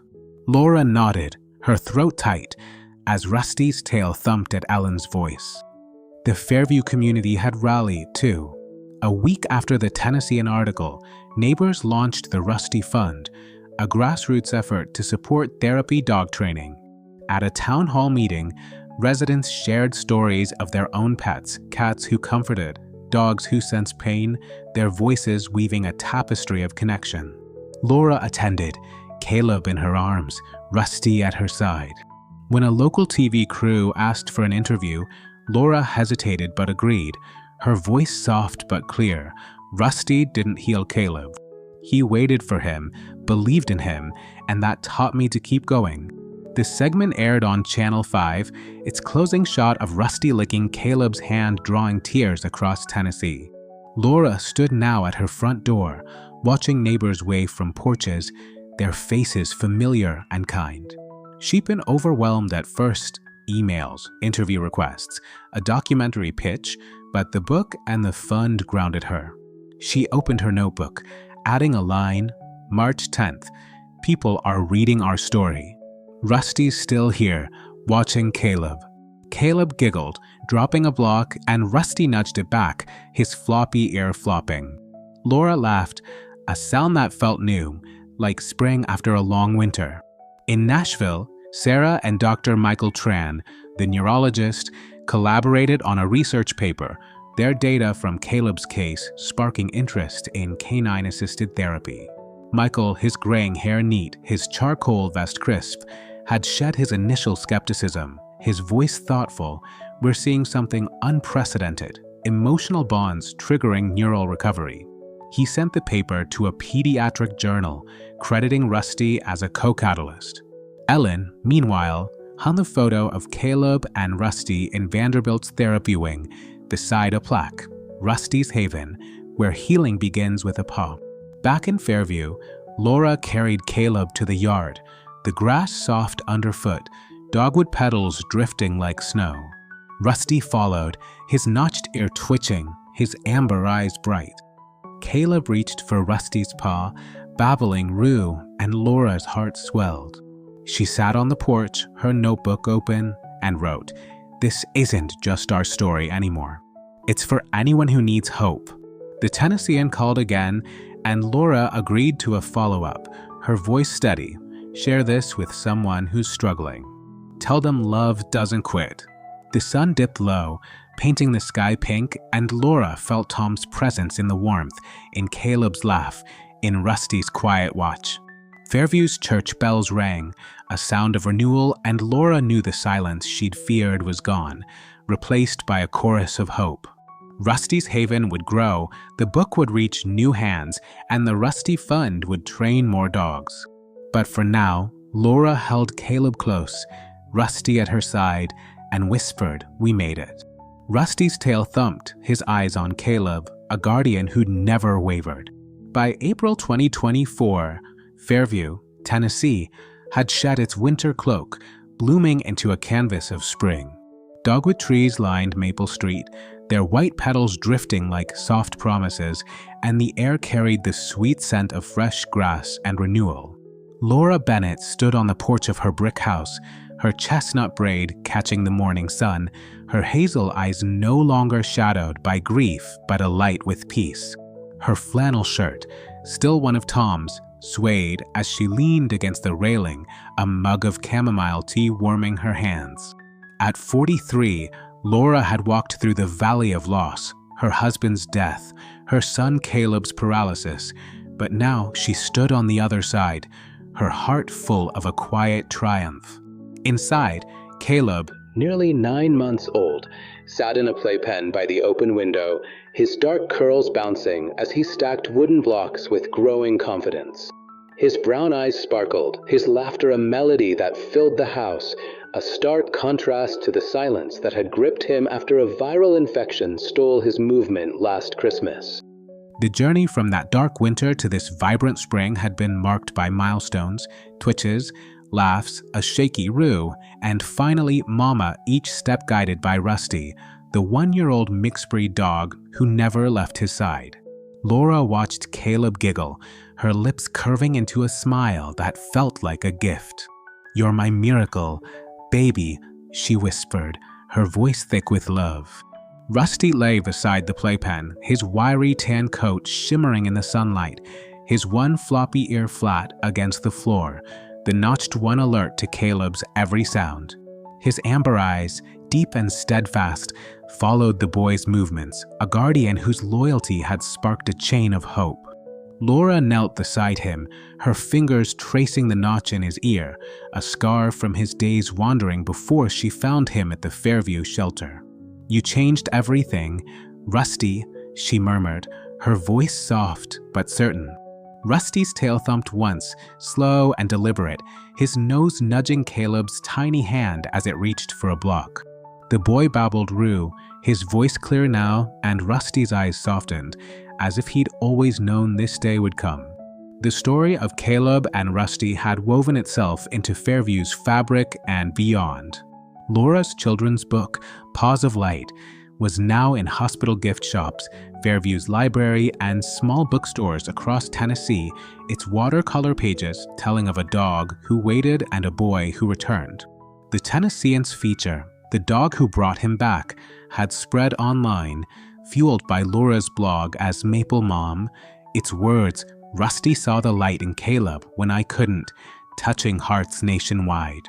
Laura nodded, her throat tight, as Rusty's tail thumped at Ellen's voice. The Fairview community had rallied, too. A week after the Tennessean article, neighbors launched the Rusty Fund, a grassroots effort to support therapy dog training. At a town hall meeting, residents shared stories of their own pets, cats who comforted, dogs who sensed pain, their voices weaving a tapestry of connection. Laura attended, Caleb in her arms, Rusty at her side. When a local TV crew asked for an interview, Laura hesitated but agreed, her voice soft but clear. Rusty didn't heal Caleb. He waited for him, believed in him, and that taught me to keep going. The segment aired on Channel 5, its closing shot of Rusty licking Caleb's hand drawing tears across Tennessee. Laura stood now at her front door, watching neighbors wave from porches, their faces familiar and kind. She'd been overwhelmed at first, emails, interview requests, a documentary pitch, but the book and the fund grounded her. She opened her notebook, adding a line, March 10th, "People are reading our story." Rusty's still here, watching Caleb. Caleb giggled, dropping a block, and Rusty nudged it back, his floppy ear flopping. Laura laughed, a sound that felt new, like spring after a long winter. In Nashville, Sarah and Dr. Michael Tran, the neurologist, collaborated on a research paper, their data from Caleb's case sparking interest in canine-assisted therapy. Michael, his graying hair neat, his charcoal vest crisp, had shed his initial skepticism, his voice thoughtful. "We're seeing something unprecedented, emotional bonds triggering neural recovery." He sent the paper to a pediatric journal, crediting Rusty as a co-catalyst. Ellen, meanwhile, hung a photo of Caleb and Rusty in Vanderbilt's therapy wing beside a plaque, Rusty's Haven, where healing begins with a paw. Back in Fairview, Laura carried Caleb to the yard, the grass soft underfoot, dogwood petals drifting like snow. Rusty followed, his notched ear twitching, his amber eyes bright. Caleb reached for Rusty's paw, babbling "Roo," and Laura's heart swelled. She sat on the porch, her notebook open, and wrote, "This isn't just our story anymore. It's for anyone who needs hope." The Tennessean called again, and Laura agreed to a follow-up, her voice steady. "Share this with someone who's struggling. Tell them love doesn't quit." The sun dipped low, painting the sky pink, and Laura felt Tom's presence in the warmth, in Caleb's laugh, in Rusty's quiet watch. Fairview's church bells rang, a sound of renewal, and Laura knew the silence she'd feared was gone, replaced by a chorus of hope. Rusty's Haven would grow, the book would reach new hands, and the Rusty Fund would train more dogs. But for now, Laura held Caleb close, Rusty at her side, and whispered, "We made it." Rusty's tail thumped, his eyes on Caleb, a guardian who'd never wavered. By April 2024, Fairview, Tennessee, had shed its winter cloak, blooming into a canvas of spring. Dogwood trees lined Maple Street, their white petals drifting like soft promises, and the air carried the sweet scent of fresh grass and renewal. Laura Bennett stood on the porch of her brick house, her chestnut braid catching the morning sun, her hazel eyes no longer shadowed by grief but alight with peace. Her flannel shirt, still one of Tom's, swayed as she leaned against the railing, a mug of chamomile tea warming her hands. At 43, Laura had walked through the valley of loss, her husband's death, her son Caleb's paralysis, but now she stood on the other side, her heart full of a quiet triumph. Inside, Caleb, nearly 9 months old, sat in a playpen by the open window, his dark curls bouncing as he stacked wooden blocks with growing confidence. His brown eyes sparkled, his laughter a melody that filled the house, a stark contrast to the silence that had gripped him after a viral infection stole his movement last Christmas. The journey from that dark winter to this vibrant spring had been marked by milestones, twitches, laughs, a shaky Roo, and finally Mama, each step guided by Rusty, the 1-year-old mixed-breed dog who never left his side. Laura watched Caleb giggle, her lips curving into a smile that felt like a gift. "You're my miracle, baby," she whispered, her voice thick with love. Rusty lay beside the playpen, his wiry tan coat shimmering in the sunlight, his one floppy ear flat against the floor, the notched one alert to Caleb's every sound. His amber eyes, deep and steadfast, followed the boy's movements, a guardian whose loyalty had sparked a chain of hope. Laura knelt beside him, her fingers tracing the notch in his ear, a scar from his days wandering before she found him at the Fairview shelter. "You changed everything, Rusty," she murmured, her voice soft but certain. Rusty's tail thumped once, slow and deliberate, his nose nudging Caleb's tiny hand as it reached for a block. The boy babbled Roo, his voice clear now, and Rusty's eyes softened, as if he'd always known this day would come. The story of Caleb and Rusty had woven itself into Fairview's fabric and beyond. Laura's children's book, Paws of Light, was now in hospital gift shops, Fairview's library, and small bookstores across Tennessee, its watercolor pages telling of a dog who waited and a boy who returned. The Tennessean's feature, "The Dog Who Brought Him Back," had spread online, fueled by Laura's blog as Maple Mom, its words, "Rusty saw the light in Caleb when I couldn't," touching hearts nationwide.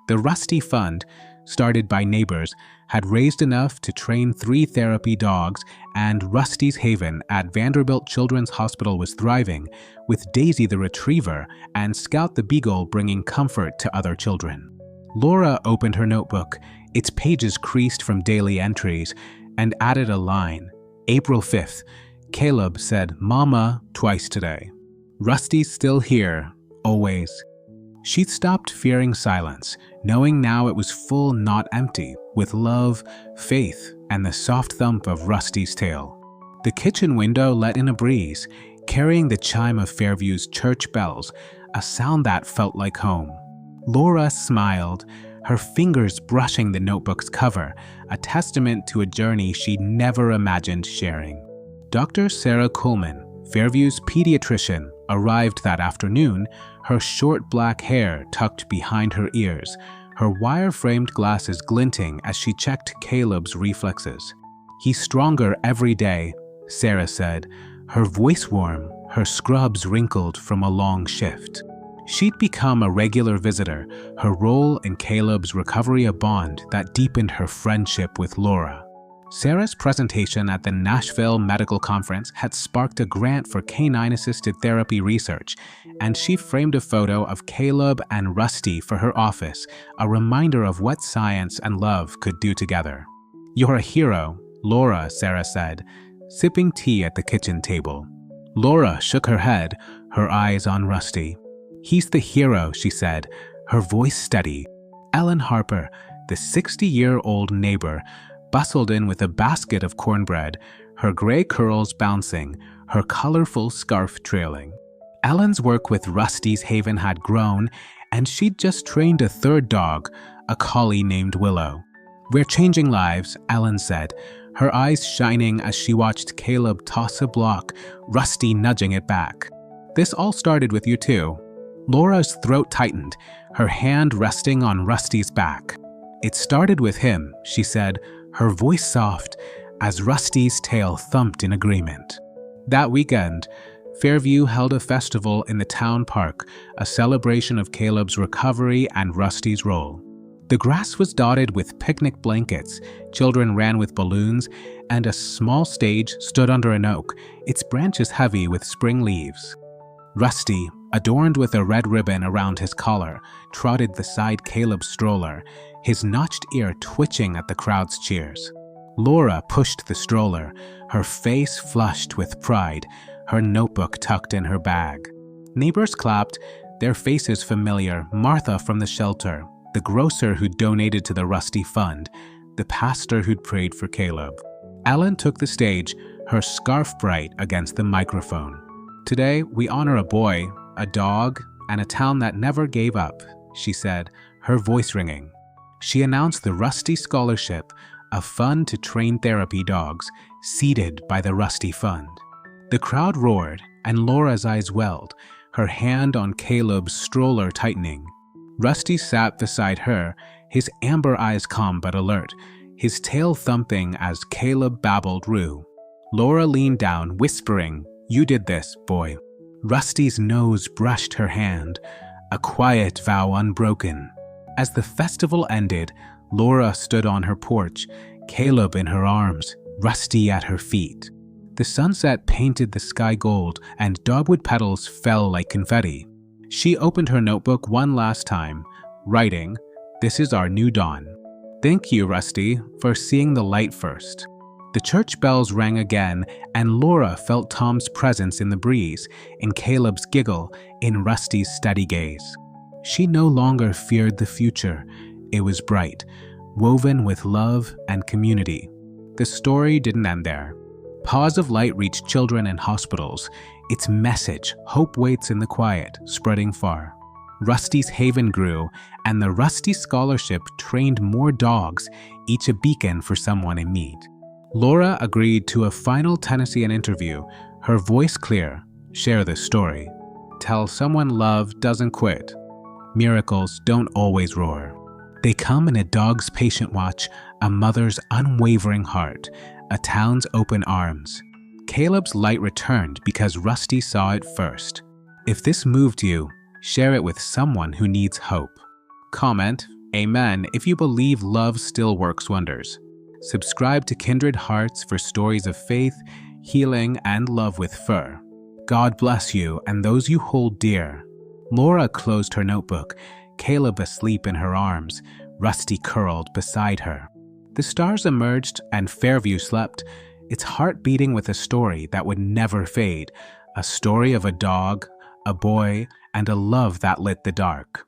The Rusty Fund, started by neighbors, had raised enough to train 3 therapy dogs, and Rusty's Haven at Vanderbilt Children's Hospital was thriving, with Daisy the Retriever and Scout the Beagle bringing comfort to other children. Laura opened her notebook, its pages creased from daily entries, and added a line. April 5th, Caleb said "Mama" twice today. Rusty's still here, always. She'd stopped fearing silence, knowing now it was full, not empty, with love, faith, and the soft thump of Rusty's tail. The kitchen window let in a breeze, carrying the chime of Fairview's church bells, a sound that felt like home. Laura smiled, her fingers brushing the notebook's cover, a testament to a journey she'd never imagined sharing. Dr. Sarah Coleman, Fairview's pediatrician, arrived that afternoon, her short black hair tucked behind her ears, her wire-framed glasses glinting as she checked Caleb's reflexes. "He's stronger every day," Sarah said, her voice warm, her scrubs wrinkled from a long shift. She'd become a regular visitor, her role in Caleb's recovery a bond that deepened her friendship with Laura. Sarah's presentation at the Nashville Medical Conference had sparked a grant for canine-assisted therapy research, and she framed a photo of Caleb and Rusty for her office, a reminder of what science and love could do together. "You're a hero," Laura, Sarah said, sipping tea at the kitchen table. Laura shook her head, her eyes on Rusty. "He's the hero," she said, her voice steady. Ellen Harper, the 60-year-old neighbor, bustled in with a basket of cornbread, her gray curls bouncing, her colorful scarf trailing. Ellen's work with Rusty's Haven had grown, and she'd just trained a 3rd dog, a collie named Willow. "We're changing lives," Ellen said, her eyes shining as she watched Caleb toss a block, Rusty nudging it back. "This all started with you too." Laura's throat tightened, her hand resting on Rusty's back. "It started with him," she said, her voice soft, as Rusty's tail thumped in agreement. That weekend, Fairview held a festival in the town park, a celebration of Caleb's recovery and Rusty's role. The grass was dotted with picnic blankets, children ran with balloons, and a small stage stood under an oak, its branches heavy with spring leaves. Rusty, adorned with a red ribbon around his collar, trotted beside Caleb's stroller, his notched ear twitching at the crowd's cheers. Laura pushed the stroller, her face flushed with pride, her notebook tucked in her bag. Neighbors clapped, their faces familiar: Martha from the shelter, the grocer who'd donated to the Rusty Fund, the pastor who'd prayed for Caleb. Ellen took the stage, her scarf bright against the microphone. "Today, we honor a boy, a dog, and a town that never gave up," she said, her voice ringing. She announced the Rusty Scholarship, a fund to train therapy dogs, seeded by the Rusty Fund. The crowd roared, and Laura's eyes welled, her hand on Caleb's stroller tightening. Rusty sat beside her, his amber eyes calm but alert, his tail thumping as Caleb babbled Roo. Laura leaned down, whispering, "You did this, boy." Rusty's nose brushed her hand, a quiet vow unbroken. As the festival ended, Laura stood on her porch, Caleb in her arms, Rusty at her feet. The sunset painted the sky gold, and dogwood petals fell like confetti. She opened her notebook one last time, writing, "This is our new dawn. Thank you, Rusty, for seeing the light first." The church bells rang again, and Laura felt Tom's presence in the breeze, in Caleb's giggle, in Rusty's steady gaze. She no longer feared the future. It was bright, woven with love and community. The story didn't end there. Paws of Light reached children in hospitals. Its message, hope waits in the quiet, spreading far. Rusty's haven grew, and the Rusty Scholarship trained more dogs, each a beacon for someone in need. Laura agreed to a final Tennessean interview, her voice clear: "Share this story. Tell someone love doesn't quit. Miracles don't always roar. They come in a dog's patient watch, a mother's unwavering heart, a town's open arms." Caleb's light returned because Rusty saw it first. If this moved you, share it with someone who needs hope. Comment, "Amen," if you believe love still works wonders. Subscribe to Kindred Hearts for stories of faith, healing, and love with fur. God bless you and those you hold dear. Laura closed her notebook, Caleb asleep in her arms, Rusty curled beside her. The stars emerged and Fairview slept, its heart beating with a story that would never fade, a story of a dog, a boy, and a love that lit the dark.